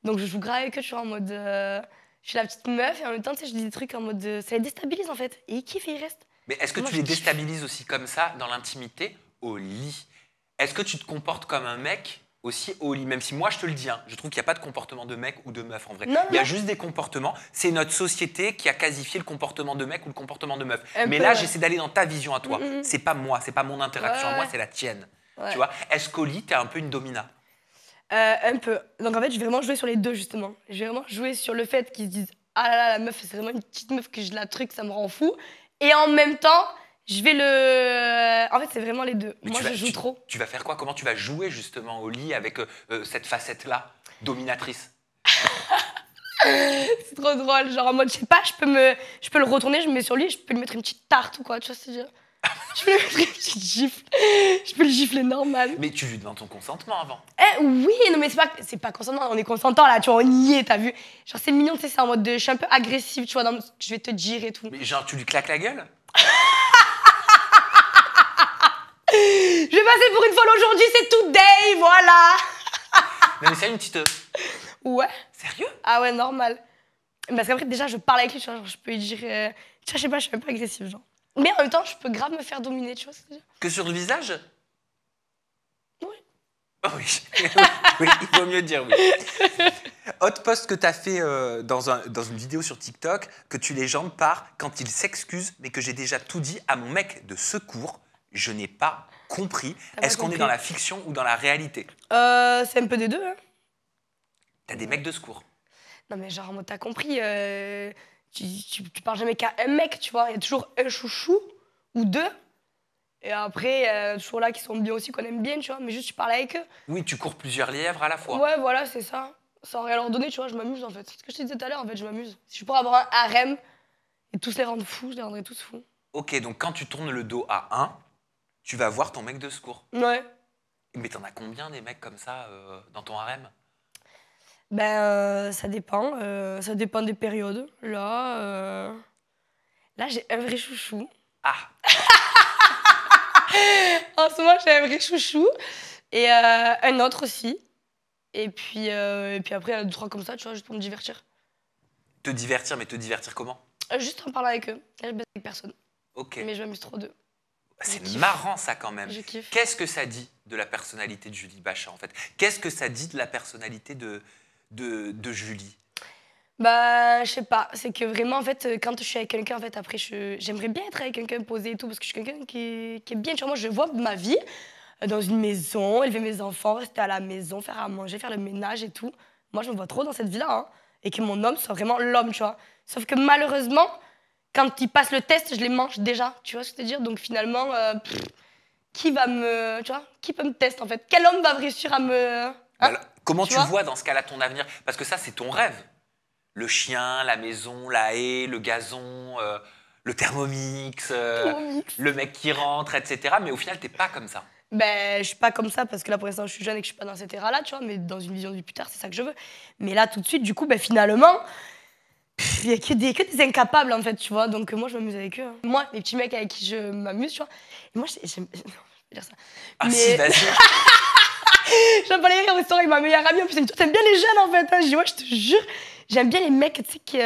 Donc je joue grave avec eux, tu vois, en mode... je suis la petite meuf et en même temps, tu sais, je dis des trucs en mode... ça les déstabilise, en fait. Et ils kiffent et ils restent. Mais est-ce que tu les déstabilises aussi comme ça, dans l'intimité, au lit? Est-ce que tu te comportes comme un mec aussi au lit? Même si moi, je te le dis, hein, je trouve qu'il n'y a pas de comportement de mec ou de meuf, en vrai. Il y a juste des comportements. C'est notre société qui a casifié le comportement de mec ou le comportement de meuf. Mais là, j'essaie d'aller dans ta vision à toi. C'est pas moi, c'est pas mon interaction à moi, c'est la tienne. Ouais. Tu vois, est-ce qu'au lit, t'es un peu une domina? Un peu. Donc en fait, je vais vraiment jouer sur les deux, justement. Je vais vraiment jouer sur le fait qu'ils se disent « Ah là là, la meuf, c'est vraiment une petite meuf que je la truc, ça me rend fou. » Et en même temps, je vais le... En fait, c'est vraiment les deux. Moi, je joue trop. Tu vas faire quoi? Comment tu vas jouer, justement, au lit avec cette facette-là, dominatrice? C'est trop drôle. Genre en mode, je sais pas, je peux le retourner, je me mets sur lui, je peux lui mettre une petite tarte ou quoi, tu vois ce que je veux dire? Je peux lui mettre une petite gifle. Je peux le gifler normal. Mais tu lui demandes ton consentement avant. Oui, non mais c'est pas consentement, on est consentant là, tu vois, on y est, t'as vu. Genre c'est mignon, tu sais, c'est en mode je suis un peu agressive, tu vois, je vais te dire et tout. Mais genre tu lui claques la gueule? Je vais passer pour une folle aujourd'hui, c'est today, voilà. Non, mais c'est une petite... Ouais. Sérieux? Ah ouais, normal. Parce qu'après, déjà, je parle avec lui, tu vois, genre, je peux lui dire... Tu vois, je sais pas, je suis un peu agressive, genre. Mais en même temps, je peux grave me faire dominer, tu vois ce que je veux dire? Que sur le visage? Oui. Oh oui. Oui, il vaut mieux dire oui. Autre post que tu as fait dans une vidéo sur TikTok, que tu légendes par « Quand il s'excuse, mais que j'ai déjà tout dit à mon mec de secours, je n'ai pas compris. » Est-ce qu'on est dans la fiction ou dans la réalité? C'est un peu des deux, hein. T'as des mecs de secours? Non mais genre, t'as compris, tu parles jamais qu'à un mec, tu vois. Il y a toujours un chouchou ou deux. Et après, il y a toujours là qui sont bien aussi, qu'on aime bien, tu vois. Mais juste, tu parles avec eux. Oui, tu cours plusieurs lièvres à la fois. Ouais, voilà, c'est ça. Sans rien leur donner, tu vois, je m'amuse en fait. C'est ce que je te disais tout à l'heure, en fait, je m'amuse. Si je pourrais avoir un harem et tous les rendre fous, je les rendrais tous fous. Ok, donc quand tu tournes le dos à un, tu vas voir ton mec de secours. Ouais. Mais t'en as combien des mecs comme ça dans ton harem? Ben, ça dépend des périodes. Là j'ai un vrai chouchou. Ah. En ce moment, j'ai un vrai chouchou. Et un autre aussi. Et puis après, 2-3 comme ça, tu vois, juste pour me divertir. Te divertir, mais te divertir comment? Juste en parlant avec eux. Je baise avec personne. Ok. Mais je m'amuse trop d'eux. C'est marrant ça quand même. Je kiffe. Qu'est-ce que ça dit de la personnalité de Julie Bachat en fait? Qu'est-ce que ça dit de la personnalité de Julie? Bah, je sais pas. C'est que vraiment, en fait, quand je suis avec quelqu'un, en fait, après, j'aimerais bien être avec quelqu'un posé et tout, parce que je suis quelqu'un qui est bien. Tu vois, moi, je vois ma vie dans une maison, élever mes enfants, rester à la maison, faire à manger, faire le ménage et tout. Moi, je me vois trop dans cette vie-là, hein. Et que mon homme soit vraiment l'homme, tu vois. Sauf que malheureusement, quand il passe le test, je les mange déjà, tu vois ce que je veux dire? Donc finalement, qui va me... Tu vois? Qui peut me tester, en fait? Quel homme va réussir à me... Hein? Alors, comment tu vois dans ce cas-là ton avenir? Parce que ça, c'est ton rêve. Le chien, la maison, la haie, le gazon, le Thermomix, le mec qui rentre, etc. Mais au final, t'es pas comme ça. Ben, je suis pas comme ça parce que là, pour l'instant, je suis jeune et que je suis pas dans cette éra-là, tu vois. Mais dans une vision du plus tard, c'est ça que je veux. Mais là, tout de suite, du coup, ben, finalement, il y a que des incapables, en fait, tu vois. Donc, moi, je m'amuse avec eux, hein. Moi, les petits mecs avec qui je m'amuse, tu vois. Et moi, j'aime... Non, je vais dire ça. Ah si, vas-y. J'aime pas les rire au restaurant avec ma meilleure amie. En plus, elle me dit, toi, t'aimes bien les jeunes, en fait, hein. Je dis, ouais, je te jure. J'aime bien les mecs, tu sais, qui...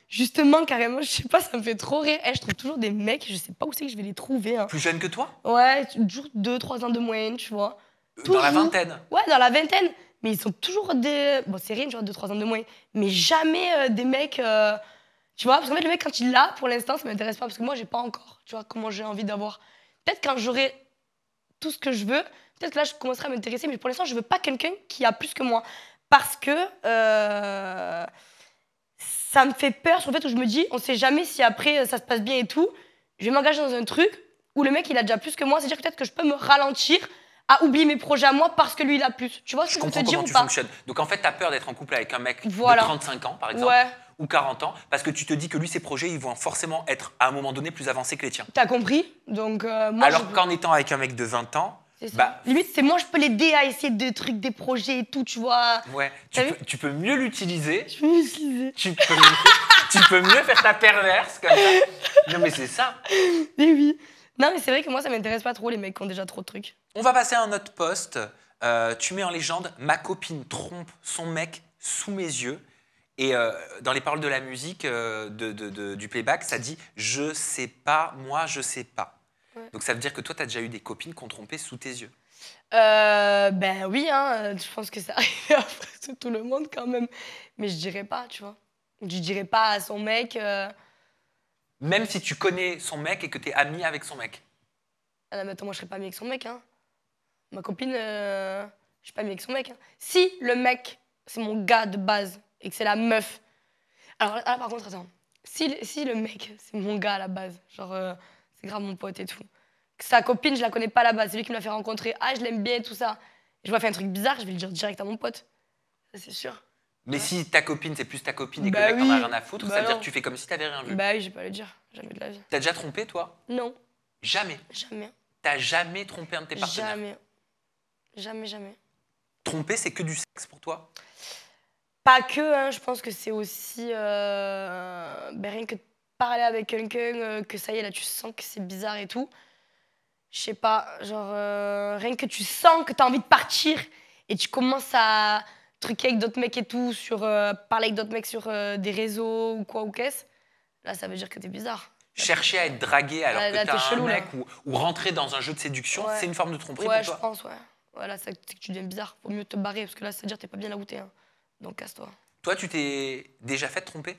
Justement, carrément, je sais pas, ça me fait trop rire. Je trouve toujours des mecs, je sais pas où c'est que je vais les trouver, hein. Plus jeune que toi? Ouais, toujours 2-3 ans de moyenne, tu vois. Dans la vingtaine? Ouais, dans la vingtaine. Mais ils sont toujours des... Bon, c'est rien, tu vois, 2-3 ans de moyenne. Mais jamais des mecs... Tu vois, parce qu'en fait, le mec, quand il l'a, pour l'instant, ça m'intéresse pas. Parce que moi, j'ai pas encore, tu vois, comment j'ai envie d'avoir. Peut-être quand j'aurai tout ce que je veux, peut-être que là, je commencerai à m'intéresser. Mais pour l'instant, je veux pas quelqu'un qui a plus que moi. Parce que... ça me fait peur, sur le fait où je me dis, on sait jamais si après ça se passe bien et tout. Je vais m'engager dans un truc où le mec il a déjà plus que moi, c'est-à-dire peut-être que je peux me ralentir à oublier mes projets à moi parce que lui il a plus. Tu vois ce que je veux te dire ou pas? Je comprends comment tu fonctionnes. Donc en fait, t'as peur d'être en couple avec un mec de 35 ans par exemple, ou 40 ans, parce que tu te dis que lui ses projets ils vont forcément être à un moment donné plus avancés que les tiens. T'as compris? Donc moi. Alors qu'en étant avec un mec de 20 ans. Bah, limite, c'est moi, je peux l'aider à essayer des trucs, des projets et tout, tu vois. Ouais, tu peux mieux l'utiliser. Je peux mieux l'utiliser. Tu peux mieux faire ta perverse comme ça. Non, mais c'est ça. Mais oui. Non, mais c'est vrai que moi, ça m'intéresse pas trop, les mecs qui ont déjà trop de trucs. On va passer à un autre post. Tu mets en légende « Ma copine trompe son mec sous mes yeux ». Et dans les paroles de la musique du playback, ça dit « Je sais pas, moi, je sais pas ». Ouais. Donc ça veut dire que toi, tu as déjà eu des copines qui ont trompé sous tes yeux? Ben oui, hein, je pense que ça arrive à tout le monde quand même. Mais je dirais pas, tu vois. Je dirais pas à son mec... Même si tu connais son mec et que tu es amie avec son mec? Ah non, mais attends, moi je serais pas amie avec son mec, hein. Ma copine, je suis pas amie avec son mec, hein. Si le mec, c'est mon gars de base et que c'est la meuf... Alors là, par contre, attends. Si le mec, c'est mon gars à la base, genre... c'est grave mon pote et tout. Sa copine, je la connais pas à la base. C'est lui qui me l'a fait rencontrer. Ah, je l'aime bien et tout ça. Et je vois faire un truc bizarre, je vais le dire direct à mon pote. Ça, c'est sûr. Mais si ta copine, c'est plus ta copine et que le mec t'en a rien à foutre, ça veut dire que tu fais comme si t'avais rien vu. Bah oui, je vais pas le dire. Jamais de la vie. T'as déjà trompé, toi? Non. Jamais? Jamais. T'as jamais trompé un de tes partenaires? Jamais. Jamais, jamais. Tromper, c'est que du sexe pour toi? Pas que, hein. Je pense que c'est aussi... rien que parler avec quelqu'un, que ça y est, là, tu sens que c'est bizarre et tout. je sais pas, genre, rien que tu sens que t'as envie de partir et tu commences à truquer avec d'autres mecs et tout, parler avec d'autres mecs sur des réseaux ou quoi ou qu'est-ce, là, ça veut dire que t'es bizarre. Chercher à être dragué alors que t'as un chelou, mec ou rentrer dans un jeu de séduction, c'est une forme de tromperie pour toi? Ouais, je pense, ouais. Voilà, c'est que tu deviens bizarre. Faut mieux te barrer parce que là, ça veut dire que t'es pas bien là où t'es. Hein. Donc, casse-toi. Toi, tu t'es déjà fait tromper?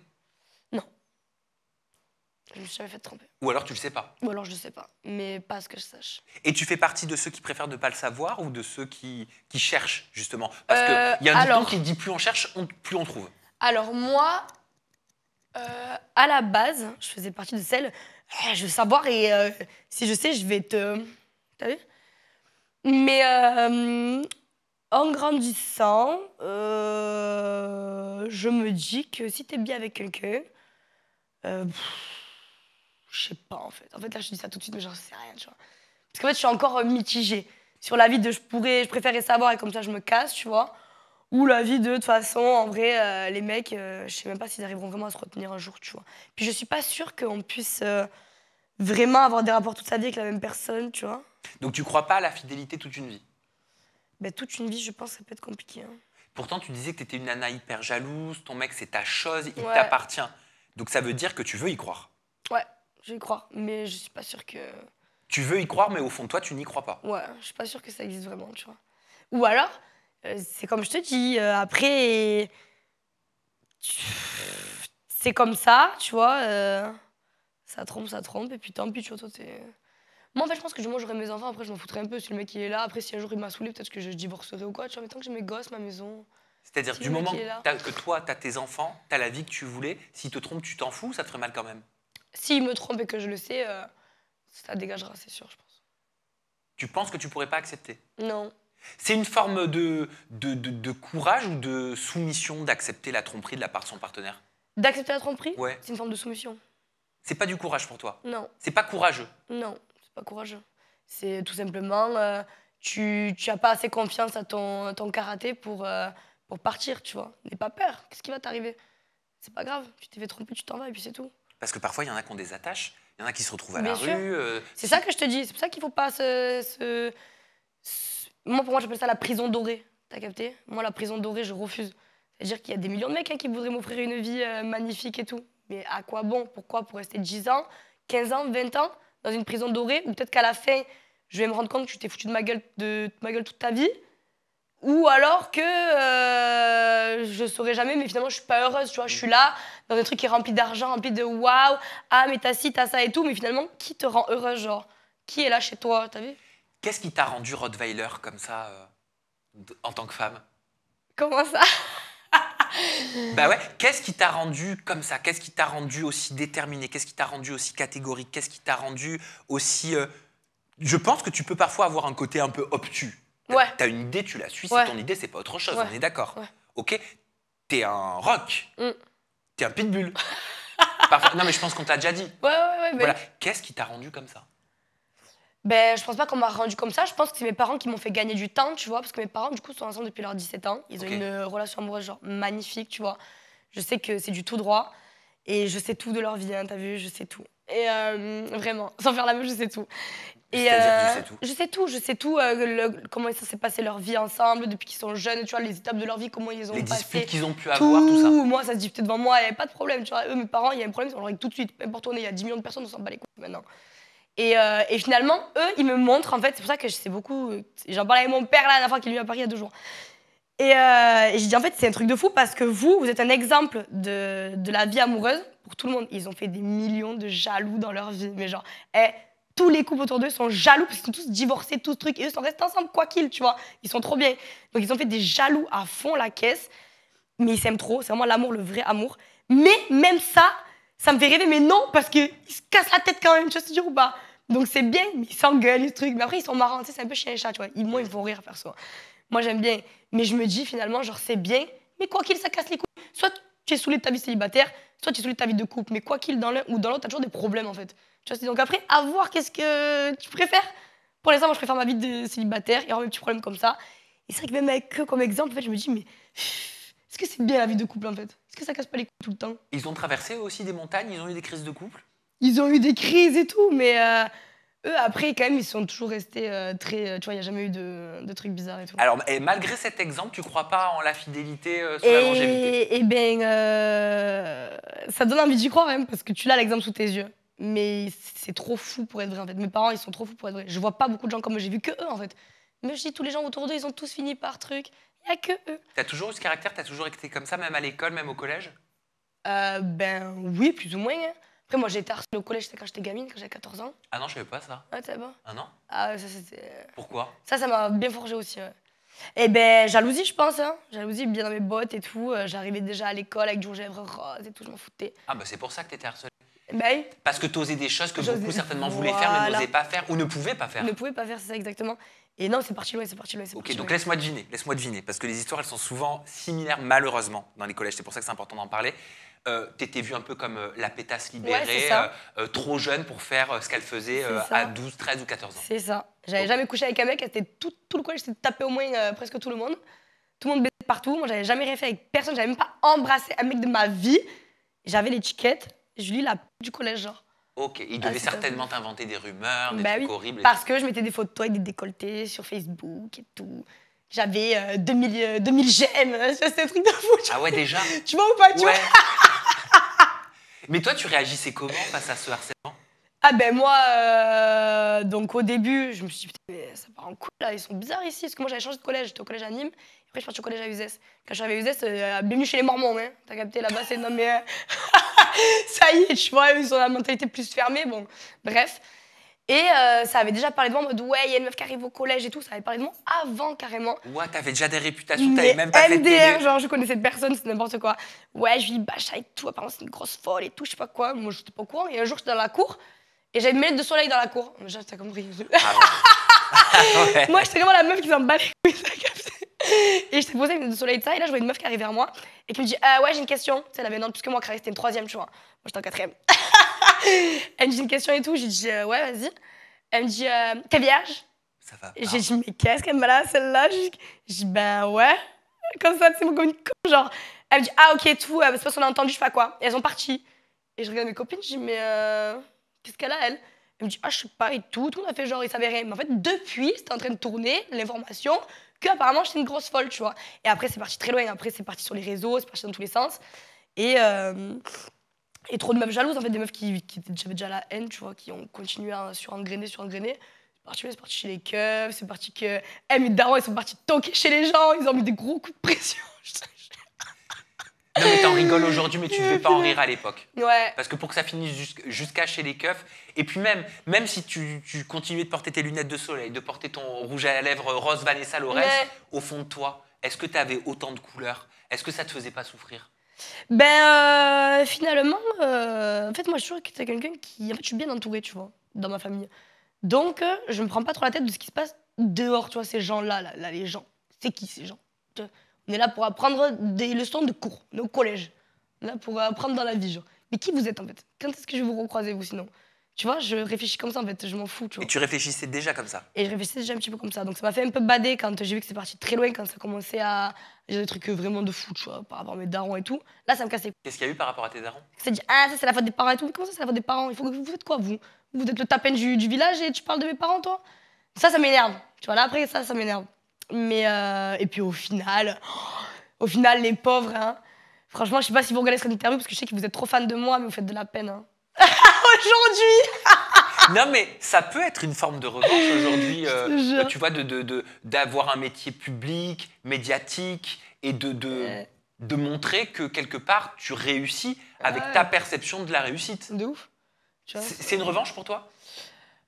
Non. Je me suis jamais fait tromper. Ou alors tu le sais pas? Ou alors je sais pas, mais pas à ce que je sache. Et tu fais partie de ceux qui préfèrent ne pas le savoir ou de ceux qui cherchent, justement? Parce qu'il y a un dicton qui dit plus on cherche, plus on trouve. Alors, moi, à la base, je faisais partie de celles, je veux savoir et si je sais, je vais te... T'as vu? Mais en grandissant, je me dis que si t'es bien avec quelqu'un, je sais pas en fait. En fait, là, je dis ça tout de suite, mais j'en sais rien, tu vois. Parce qu'en fait, je suis encore mitigée sur la vie de je préférais savoir et comme ça, je me casse, tu vois. Ou la vie de toute façon, en vrai, les mecs, je sais même pas s'ils arriveront vraiment à se retenir un jour, tu vois. Puis je suis pas sûre qu'on puisse vraiment avoir des rapports toute sa vie avec la même personne, tu vois. Donc tu crois pas à la fidélité toute une vie? Ben, toute une vie, je pense, ça peut être compliqué. Hein. Pourtant, tu disais que tu étais une nana hyper jalouse, ton mec, c'est ta chose, il t'appartient. Donc ça veut dire que tu veux y croire. Ouais, je vais y croire, mais je suis pas sûre que... Tu veux y croire, mais au fond de toi, tu n'y crois pas. Ouais, je suis pas sûre que ça existe vraiment, tu vois. Ou alors, c'est comme je te dis, après... C'est comme ça, tu vois. Ça trompe, et puis tant pis, tu vois, toi, t'es... Moi, en fait, je pense que moi, j'aurais mes enfants, après, je m'en foutrais un peu si le mec, il est là. Après, si un jour, il m'a saoulé, peut-être que je divorcerai ou quoi, tu vois. Mais tant que j'ai mes gosses, ma maison... C'est-à-dire si du moment que toi, t'as tes enfants, t'as la vie que tu voulais, s'ils te trompent, tu t'en fous, ça te ferait mal quand même? S'il me trompe et que je le sais, ça dégagera, c'est sûr, je pense. Tu penses que tu pourrais pas accepter? Non. C'est une forme de courage ou de soumission d'accepter la tromperie de la part de son partenaire? D'accepter la tromperie? Ouais. C'est une forme de soumission. C'est pas du courage pour toi? Non. C'est pas courageux? Non, c'est pas courageux. C'est tout simplement, tu as pas assez confiance à ton karaté pour partir, tu vois. N'aie pas peur, qu'est-ce qui va t'arriver? C'est pas grave, tu t'es fait tromper, tu t'en vas et puis c'est tout. Parce que parfois, il y en a qui ont des attaches, il y en a qui se retrouvent à la rue. C'est ça que je te dis, c'est pour ça qu'il faut pas Moi, pour moi, j'appelle ça la prison dorée, t'as capté? Moi, la prison dorée, je refuse. C'est-à-dire qu'il y a des millions de mecs qui voudraient m'offrir une vie magnifique et tout. Mais à quoi bon? Pourquoi? Pour rester 10 ans, 15 ans, 20 ans dans une prison dorée où peut-être qu'à la fin, je vais me rendre compte que tu t'es foutu de ma gueule toute ta vie. Ou alors que je saurais jamais, mais finalement, je suis pas heureuse, tu vois. Je suis là, dans un truc qui est rempli d'argent, rempli de waouh, ah, mais t'as ci, t'as ça et tout. Mais finalement, qui te rend heureuse, genre? Qui est là chez toi, t'as vu? Qu'est-ce qui t'a rendu Rottweiler comme ça, en tant que femme? Comment ça? Bah ouais, qu'est-ce qui t'a rendu comme ça? Qu'est-ce qui t'a rendu aussi déterminé? Qu'est-ce qui t'a rendu aussi catégorique? Qu'est-ce qui t'a rendu aussi... Je pense que tu peux parfois avoir un côté un peu obtus. Ouais. T'as une idée, tu la suis, c'est ton idée, c'est pas autre chose, on est d'accord. Ouais. Ok? T'es un rock. T'es un pitbull. Parfois... Non mais je pense qu'on t'a déjà dit. Ouais. Voilà. Qu'est-ce qui t'a rendu comme ça? Ben, je pense pas qu'on m'a rendu comme ça. Je pense que c'est mes parents qui m'ont fait gagner du temps, tu vois. Parce que mes parents, du coup, sont ensemble depuis leurs 17 ans. Ils ont une relation amoureuse, genre, magnifique, tu vois. Je sais que c'est du tout droit. Et je sais tout de leur vie, hein, t'as vu, je sais tout. Et vraiment, sans faire la meuf, je sais tout. C'est-à-dire que je sais tout, comment ça s'est passé leur vie ensemble depuis qu'ils sont jeunes, tu vois, les étapes de leur vie, comment ils ont les passé. Les disputes qu'ils ont pu avoir, tout ça. Moi, ça se disputait devant moi, il n'y avait pas de problème, tu vois. Eux, mes parents, il y a un problème, on leur règle tout de suite. N'importe où on est, il y a 10 millions de personnes, on s'en bat les couilles maintenant. Et finalement, eux, ils me montrent, en fait, c'est pour ça que je sais beaucoup. J'en parlais avec mon père là, la dernière fois qu'il est venu à Paris il y a 2 jours. Et j'ai dit, en fait, c'est un truc de fou parce que vous êtes un exemple de la vie amoureuse pour tout le monde. Ils ont fait des millions de jaloux dans leur vie. Mais genre, tous les couples autour d'eux sont jaloux parce qu'ils sont tous divorcés, tous trucs. Et eux sont restés ensemble, quoi qu'il, tu vois. Ils sont trop bien. Donc, ils ont fait des jaloux à fond la caisse. Mais ils s'aiment trop. C'est vraiment l'amour, le vrai amour. Mais même ça me fait rêver. Mais non, parce qu'ils se cassent la tête quand même, tu vois ce que je veux dire ou pas? Donc, c'est bien, mais ils s'engueulent, les trucs. Mais après, ils sont marrants. Tu sais, c'est un peu chien et chat, tu vois. Moi, ils me font rire, perso. Moi, j'aime bien. Mais je me dis, finalement, genre, c'est bien. Mais quoi qu'il, ça casse les couilles. Soit tu es saoulé de ta vie célibataire, soit tu es saoulé de ta vie de couple. Mais quoi qu'il, dans l'un ou dans l'autre, t'as toujours des problèmes, en fait. Tu vois, donc après, à voir qu'est-ce que tu préfères. Pour l'instant, moi, je préfère ma vie de célibataire et avoir mes petits problèmes comme ça. Et c'est vrai que même avec eux comme exemple, en fait, je me dis, mais est-ce que c'est bien la vie de couple, en fait? Est-ce que ça casse pas les couilles tout le temps? Ils ont traversé aussi des montagnes, ils ont eu des crises de couple? Ils ont eu des crises et tout, mais Eux, après, quand même, ils sont toujours restés très... tu vois, il n'y a jamais eu de trucs bizarres et tout. Alors, et malgré cet exemple, tu crois pas en la fidélité sur la longévité? Eh bien, ça donne envie d'y croire, même, parce que tu l'as l'exemple sous tes yeux. Mais c'est trop fou pour être vrai, en fait. Mes parents, ils sont trop fous pour être vrai. Je vois pas beaucoup de gens comme moi, j'ai vu que eux, en fait. Mais je dis, tous les gens autour d'eux, ils ont tous fini par truc. Il n'y a que eux. T'as toujours eu ce caractère? T'as toujours été comme ça, même à l'école, même au collège? Ben oui, plus ou moins. Hein. Après, moi, j'ai été harcelée au collège quand j'étais gamine, quand j'avais 14 ans. Ah non, je savais pas ça. Ah, tu sais pas? Ah non? Ah, ça, c'était... Pourquoi? Ça m'a bien forgé aussi, ouais. Eh ben, jalousie, je pense. Hein. Jalousie, bien dans mes bottes et tout. J'arrivais déjà à l'école avec du rouge à lèvres rose et tout, je m'en foutais. Ah bah c'est pour ça que t'étais harcelée. Ben, Parce que t'osais des choses que beaucoup certainement voulaient voilà. faire mais n'osaient pas faire ou ne pouvaient pas faire. Ne pouvait pas faire, c'est ça exactement. Et non, c'est parti loin, c'est parti loin. Ok, donc laisse-moi deviner, parce que les histoires, elles sont souvent similaires, malheureusement, dans les collèges. C'est pour ça que c'est important d'en parler. T'étais vue un peu comme la pétasse libérée, trop jeune pour faire ce qu'elle faisait à 12, 13 ou 14 ans. C'est ça. J'avais jamais couché avec un mec, tout le collège s'était tapé au moins presque tout le monde. Tout le monde baisait partout. Moi, j'avais jamais rien fait avec personne, j'avais même pas embrassé un mec de ma vie. J'avais l'étiquette, je lis la p du collège, genre. Ok, il devait certainement t'inventer des rumeurs, des trucs horribles. Parce que je mettais des photos avec des décolletés sur Facebook et tout. J'avais 2000 j'aime, c'est un truc de fou. Ah ouais, déjà? Tu vois ou pas, tu vois? Mais toi, tu réagissais comment face à ce harcèlement? Ah ben moi, donc au début, je me suis dit, putain, mais ça part en couille là, ils sont bizarres ici. Parce que moi, j'avais changé de collège, j'étais au collège à Nîmes. Après, je suis partie au collège à Uzès. Quand je suis arrivée à Uzès, bienvenue chez les Mormons, hein. T'as capté, là-bas, c'est non mais... ça y est, tu vois, ils ont la mentalité plus fermée, bon, bref. Et ça avait déjà parlé de moi en mode, ouais, il y a une meuf qui arrive au collège et tout. Ça avait parlé de moi avant, carrément. Ouais, t'avais déjà des réputations, t'avais même pas fait de MDR, genre, je connaissais personne, c'est n'importe quoi. Ouais, je lui bâche et tout, apparemment, c'est une grosse folle et tout, je sais pas quoi. Moi, j'étais pas au courant. Et un jour, j'étais dans la cour et j'avais une lunette de soleil dans la cour. Déjà, t'as compris. Ouais. Moi, j'étais vraiment la meuf qui s'en bat les couilles. Et j'étais posée avec une lunette de soleil de ça. Et là, je vois une meuf qui arrive vers moi et qui me dit, ouais, j'ai une question. Tu sais, elle avait un an de plus que moi, car c'était une troisième, tu vois. Moi, j'étais en quatrième. Elle me dit une question et tout. J'ai dit, ouais, vas-y. Elle me dit, t'es vierge? Ça va pas. J'ai dit, mais qu'est-ce qu'elle me là, celle-là? J'ai dit, ben ouais. Comme ça, c'est comme une con, genre. Elle me dit, ah ok, tout, c'est parce qu'on a entendu, je sais pas quoi. Et elles sont parties. Et je regarde mes copines, je dis, mais qu'est-ce qu'elle a, elle? Elle me dit, ah, je sais pas, et tout. Tout le monde a fait genre, il savait rien. Mais en fait, depuis, c'était en train de tourner l'information qu'apparemment, j'étais une grosse folle, tu vois. Et après, c'est parti très loin. Après, c'est parti sur les réseaux, c'est parti dans tous les sens. Et trop de meufs jalouses, en fait, des meufs qui j'avais déjà la haine, tu vois, qui ont continué à surengrainer. C'est parti chez les keufs, c'est parti que... mes darons, ils sont partis toquer chez les gens, ils ont mis des gros coups de pression. Non, mais t'en rigoles aujourd'hui, mais tu devais pas en rire à l'époque. Ouais. Parce que pour que ça finisse jusqu'à chez les keufs, et puis même si tu continuais de porter tes lunettes de soleil, de porter ton rouge à lèvres rose Vanessa Lawrence, au fond de toi, est-ce que t'avais autant de couleurs? Est-ce que ça te faisait pas souffrir? Ben, finalement, en fait, moi, je suis toujours quelqu'un qui... En fait, je suis bien entourée, tu vois, dans ma famille. Donc, je me prends pas trop la tête de ce qui se passe dehors, tu vois, ces gens-là, là, les gens. C'est qui, ces gens? On est là pour apprendre des leçons de cours, on est au collège. On est là pour apprendre dans la vie, genre. Mais qui vous êtes, en fait? Quand est-ce que je vais vous recroiser, vous, sinon? Tu vois, je réfléchis comme ça, en fait, je m'en fous, tu vois. Et tu réfléchissais déjà comme ça? Et je réfléchissais déjà un petit peu comme ça. Donc, ça m'a fait un peu bader quand j'ai vu que c'est parti très loin, quand ça commençait à... Il y a des trucs vraiment de fou, tu vois, par rapport à mes darons et tout. Là, ça me cassait. Qu'est-ce qu'il y a eu par rapport à tes darons? C'est dit, ah, ça, c'est la faute des parents et tout. Mais comment ça, c'est la faute des parents? Vous faites quoi, vous? Vous êtes le tapin du village et tu parles de mes parents, toi? Ça m'énerve. Tu vois, là, après, ça m'énerve. Mais, et puis, au final, les pauvres, hein. Franchement, je sais pas si vous regardez cette interview, parce que je sais que vous êtes trop fan de moi, mais vous faites de la peine, hein. Aujourd'hui! Non, mais ça peut être une forme de revanche aujourd'hui, tu vois, d'avoir un métier public, médiatique, et de montrer que, quelque part, tu réussis avec ta perception de la réussite. De ouf. C'est une revanche pour toi?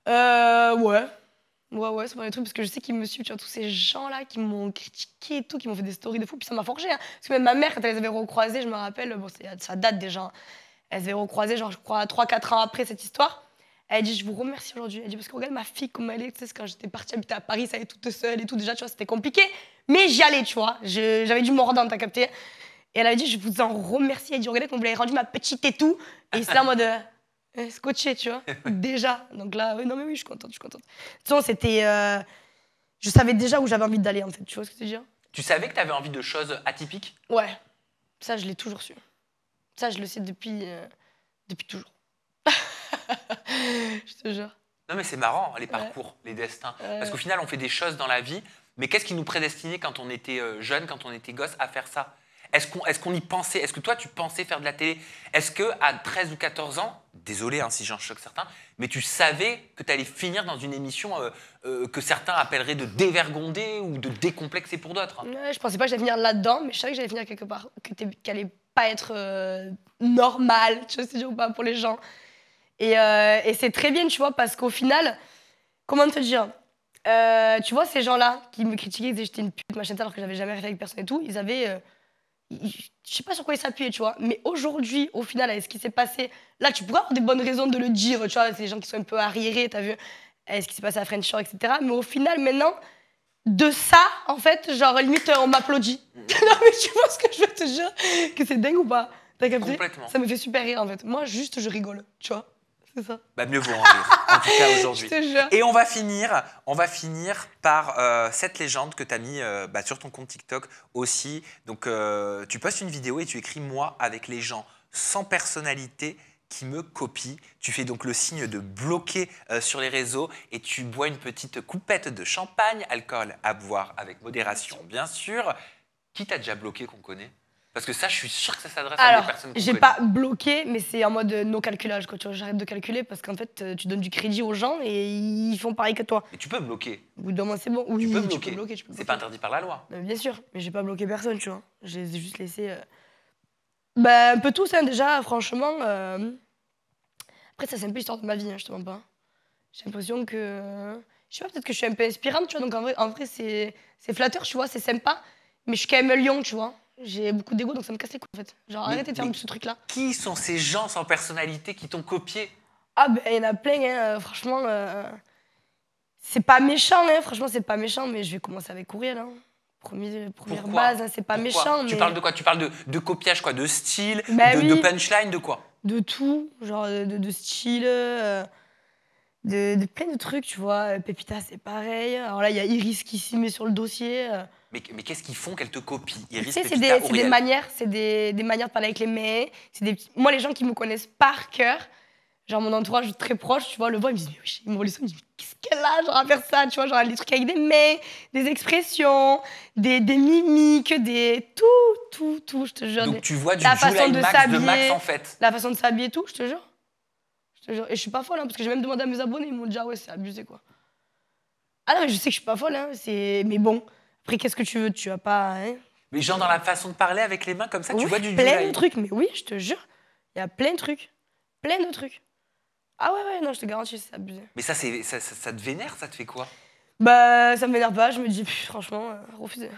Ouais. Ouais, c'est pas des trucs, parce que je sais qu'ils me suivent, tu vois, tous ces gens-là qui m'ont critiqué et tout, qui m'ont fait des stories de fou, puis ça m'a forgé, hein. Parce que même ma mère, quand elle les avait recroisés, je me rappelle, bon, ça date déjà, elle les avait recroisés, genre, je crois, 3-4 ans après cette histoire. Elle a dit, je vous remercie aujourd'hui. Elle a dit, parce que regarde ma fille, comme elle est, tu sais, quand j'étais partie habiter à Paris, ça allait toute seule et tout, déjà, tu vois, c'était compliqué, mais j'y allais, tu vois, j'avais du mordant, t'as capté. Et elle a dit, je vous en remercie. Elle a dit, regardez, qu'on vous l'avait rendu ma petite et tout. Et c'est là en mode scotché, tu vois, déjà. Donc là, non mais oui, je suis contente. De toute façon, c'était... je savais déjà où j'avais envie d'aller, en fait. Tu vois ce que je veux dire? Tu savais que tu avais envie de choses atypiques? Ouais. Ça, je l'ai toujours su. Ça, je le sais depuis toujours. Je te jure. Non, mais c'est marrant, les parcours, les destins. Parce qu'au final, on fait des choses dans la vie, mais qu'est-ce qui nous prédestinait quand on était jeune, quand on était gosse, à faire ça? Est-ce qu'on y pensait? Est-ce que toi, tu pensais faire de la télé? Est-ce qu'à 13 ou 14 ans, désolé si j'en choque certains, mais tu savais que tu allais finir dans une émission que certains appelleraient de dévergondée ou de décomplexée pour d'autres? Ouais, je pensais pas que j'allais finir là-dedans, mais je savais que j'allais finir quelque part, qu'elle allait pas être normale, tu vois, c'est dur ou pas pour les gens. Et c'est très bien, tu vois, parce qu'au final, comment te dire, tu vois, ces gens-là qui me critiquaient, qui disaient que j'étais une pute, machin, alors que j'avais jamais fait avec personne et tout, ils avaient... je sais pas sur quoi ils s'appuyaient, tu vois. Mais aujourd'hui, au final, avec ce qui s'est passé, là, tu pourrais avoir des bonnes raisons de le dire, tu vois. C'est des gens qui sont un peu arriérés, t'as vu, ce qui s'est passé à French Shore, etc. Mais au final, maintenant, de ça, en fait, genre, limite, on m'applaudit. Non, mais tu vois ce que je veux te dire? Que c'est dingue ou pas? T'as capté? Complètement. Ça me fait super rire, en fait. Moi, juste, je rigole, tu vois. C'est ça. Bah, mieux vaut en rire, en tout cas aujourd'hui. Je te jure. Et on va finir par cette légende que tu as mis sur ton compte TikTok aussi. Donc, tu postes une vidéo et tu écris « Moi, avec les gens sans personnalité qui me copient ». Tu fais donc le signe de bloquer sur les réseaux et tu bois une petite coupette de champagne, alcool à boire avec modération, bien sûr. Qui t'a déjà bloqué qu'on connaît? Parce que ça, je suis sûre que ça s'adresse à des personnes qu'on connaît. J'ai pas bloqué, mais c'est en mode no calculage. J'arrête de calculer parce qu'en fait, tu donnes du crédit aux gens et ils font pareil que toi. Mais tu peux bloquer. Au bout d'un moment, c'est bon. Oui, tu peux bloquer. bloquer. C'est pas interdit par la loi. Bien sûr, mais j'ai pas bloqué personne, tu vois. J'ai juste laissé... un peu tous, hein, déjà, franchement. Après, ça, c'est un peu l'histoire de ma vie, hein, je te mens pas. J'ai l'impression que... Je sais pas, peut-être que je suis un peu inspirante, tu vois. Donc en vrai c'est flatteur, tu vois, c'est sympa. Mais je suis quand même un lion, tu vois. J'ai beaucoup d'ego, donc ça me casse les couilles, en fait. Genre, arrêtez de faire ce truc-là. Qui sont ces gens sans personnalité qui t'ont copié? Ah, ben, il y en a plein, hein. Franchement, c'est pas méchant, hein. Franchement, c'est pas méchant, mais je vais commencer avec Courriel, hein. Première base, hein, c'est pas méchant. Tu parles de quoi? Tu parles de copiage, quoi? De style, oui. de punchline, de quoi? De tout, genre de style, de plein de trucs, tu vois. Pépita, c'est pareil. Alors là, il y a Iris qui s'y met sur le dossier. Mais qu'est-ce qu'ils font qu'elles te copient? Iris, tu sais, Pépita, c'est des manières, des manières de parler avec les mains. Moi, les gens qui me connaissent par cœur, genre mon entourage très proche, tu vois, le voit, ils me disent, mais oui, ils me disent, mais qu'est-ce qu'elle a, genre, à faire ça, tu vois, genre, des trucs avec des mains, des expressions, des mimiques, tout, je te jure. Donc tu vois du July Max de Max, en fait. La façon de s'habiller, tout, je te jure. Et je suis pas folle, hein, parce que j'ai même demandé à mes abonnés, ils m'ont dit, ah ouais, c'est abusé, quoi. Ah non, mais je sais que je suis pas folle, hein, mais bon. Après, qu'est-ce que tu veux? Tu vas pas... Hein. Mais genre dans la façon de parler avec les mains comme ça, oui, tu vois du plein de trucs, mais oui, je te jure. Il y a plein de trucs. Plein de trucs. Ah ouais, non, je te garantis, c'est abusé. Mais ça te vénère? Ça te fait quoi? Bah, ça me vénère pas. Je me dis, franchement, refusé.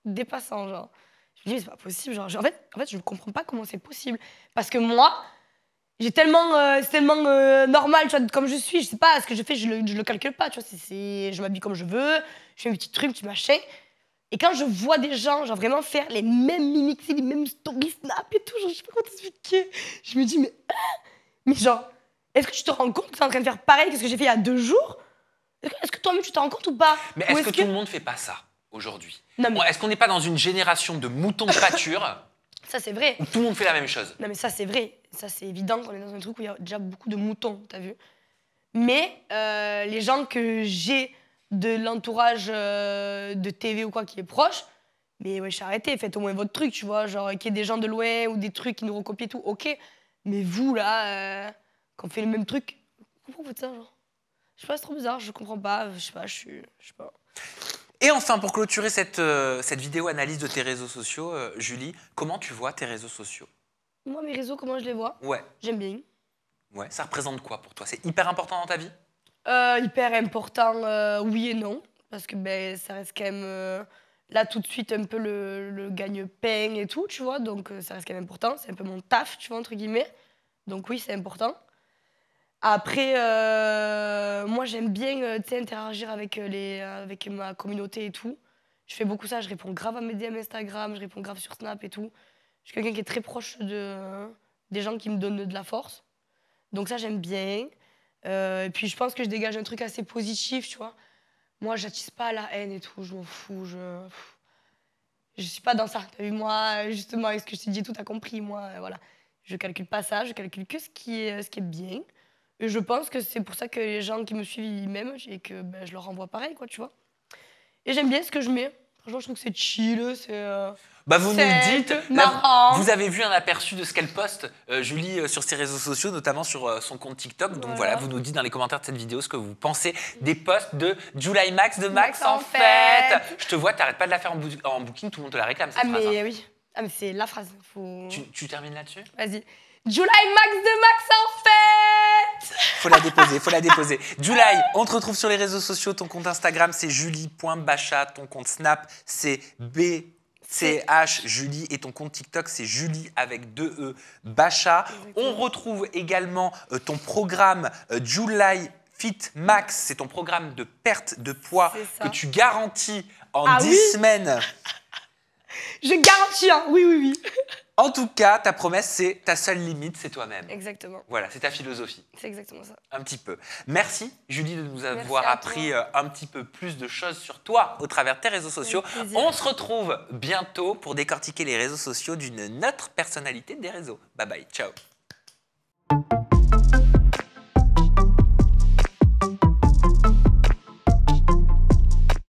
Dépassant, genre. Je me dis, mais c'est pas possible. Genre, en fait, je ne comprends pas comment c'est possible. Parce que moi... c'est tellement normal, tu vois, comme je suis. Je sais pas, ce que je fais, je le calcule pas, tu vois. Je m'habille comme je veux, je fais mes petits trucs, tu machin. Et quand je vois des gens, genre, vraiment faire les mêmes mimiques, les mêmes stories, snap et tout, genre, je sais pas comment t'expliquer. Je me dis, mais genre, est-ce que tu te rends compte que t'es en train de faire pareil que ce que j'ai fait il y a 2 jours? Est-ce que toi-même, tu t'en rends compte ou pas? Mais est-ce que tout le monde fait pas ça, aujourd'hui? Non, mais... Est-ce qu'on n'est pas dans une génération de moutons de pâture? Ça, c'est vrai. Où tout le monde fait la même chose? Non, mais ça, c'est vrai. Ça, c'est évident qu'on est dans un truc où il y a déjà beaucoup de moutons, t'as vu. Mais les gens que j'ai de l'entourage de TV ou quoi qui est proche, mais ouais, arrêtez, faites au moins votre truc, tu vois. Genre, qu'il y ait des gens de loin ou des trucs qui nous recopient et tout, ok. Mais vous, là, quand on fait le même truc, pourquoi vous faites ça, genre? Je sais pas, c'est trop bizarre, je comprends pas. Je sais pas, je sais pas. Et enfin, pour clôturer cette vidéo analyse de tes réseaux sociaux, Julie, comment tu vois tes réseaux sociaux? Moi, mes réseaux, comment je les vois? Ouais. J'aime bien. Ouais, ça représente quoi pour toi? C'est hyper important dans ta vie? Hyper important, oui et non. Parce que ben, ça reste quand même, là, tout de suite, un peu le gagne-pain et tout, tu vois. Donc, ça reste quand même important. C'est un peu mon taf, tu vois, entre guillemets. Donc, oui, c'est important. Après, moi, j'aime bien interagir avec ma communauté et tout. Je fais beaucoup ça. Je réponds grave à mes DM Instagram, je réponds grave sur Snap et tout. Je suis quelqu'un qui est très proche des gens qui me donnent de la force. Donc ça, j'aime bien. Et puis, je pense que je dégage un truc assez positif, tu vois. Moi, j'attise pas la haine et tout. Je m'en fous. Je suis pas dans ça. T'as vu, moi, justement, avec ce que je t'ai dit, tout t'as compris. Moi, voilà. Je calcule pas ça. Je calcule que ce qui est bien. Et je pense que c'est pour ça que les gens qui me suivent, ils m'aiment et que je leur envoie pareil, quoi, tu vois. Et j'aime bien ce que je mets. Franchement, je trouve que c'est chill, c'est... vous nous dites, marrant. Vous avez vu un aperçu de ce qu'elle poste, Julie, sur ses réseaux sociaux, notamment sur son compte TikTok. Donc voilà, vous nous dites dans les commentaires de cette vidéo ce que vous pensez des posts de July Max de Max en fête. Je te vois, t'arrêtes pas de la faire en booking, tout le monde te la réclame cette phrase. Mais oui, mais c'est la phrase. Faut... Tu termines là-dessus? Vas-y. July Max de Max en fête. Faut la déposer, faut la déposer. July, on te retrouve sur les réseaux sociaux. Ton compte Instagram, c'est julie.bacha. Ton compte Snap, c'est BCH Julie. Et ton compte TikTok, c'est Julie avec 2 E, Bacha. On retrouve également ton programme July Fit Max. C'est ton programme de perte de poids que tu garantis en 10 semaines. Je garantis, hein. Oui, oui, oui. En tout cas, ta promesse, c'est ta seule limite, c'est toi-même. Exactement. Voilà, c'est ta philosophie. C'est exactement ça. Un petit peu. Merci, Julie, de nous avoir appris un petit peu plus de choses sur toi au travers de tes réseaux sociaux. On se retrouve bientôt pour décortiquer les réseaux sociaux d'une autre personnalité des réseaux. Bye bye, ciao.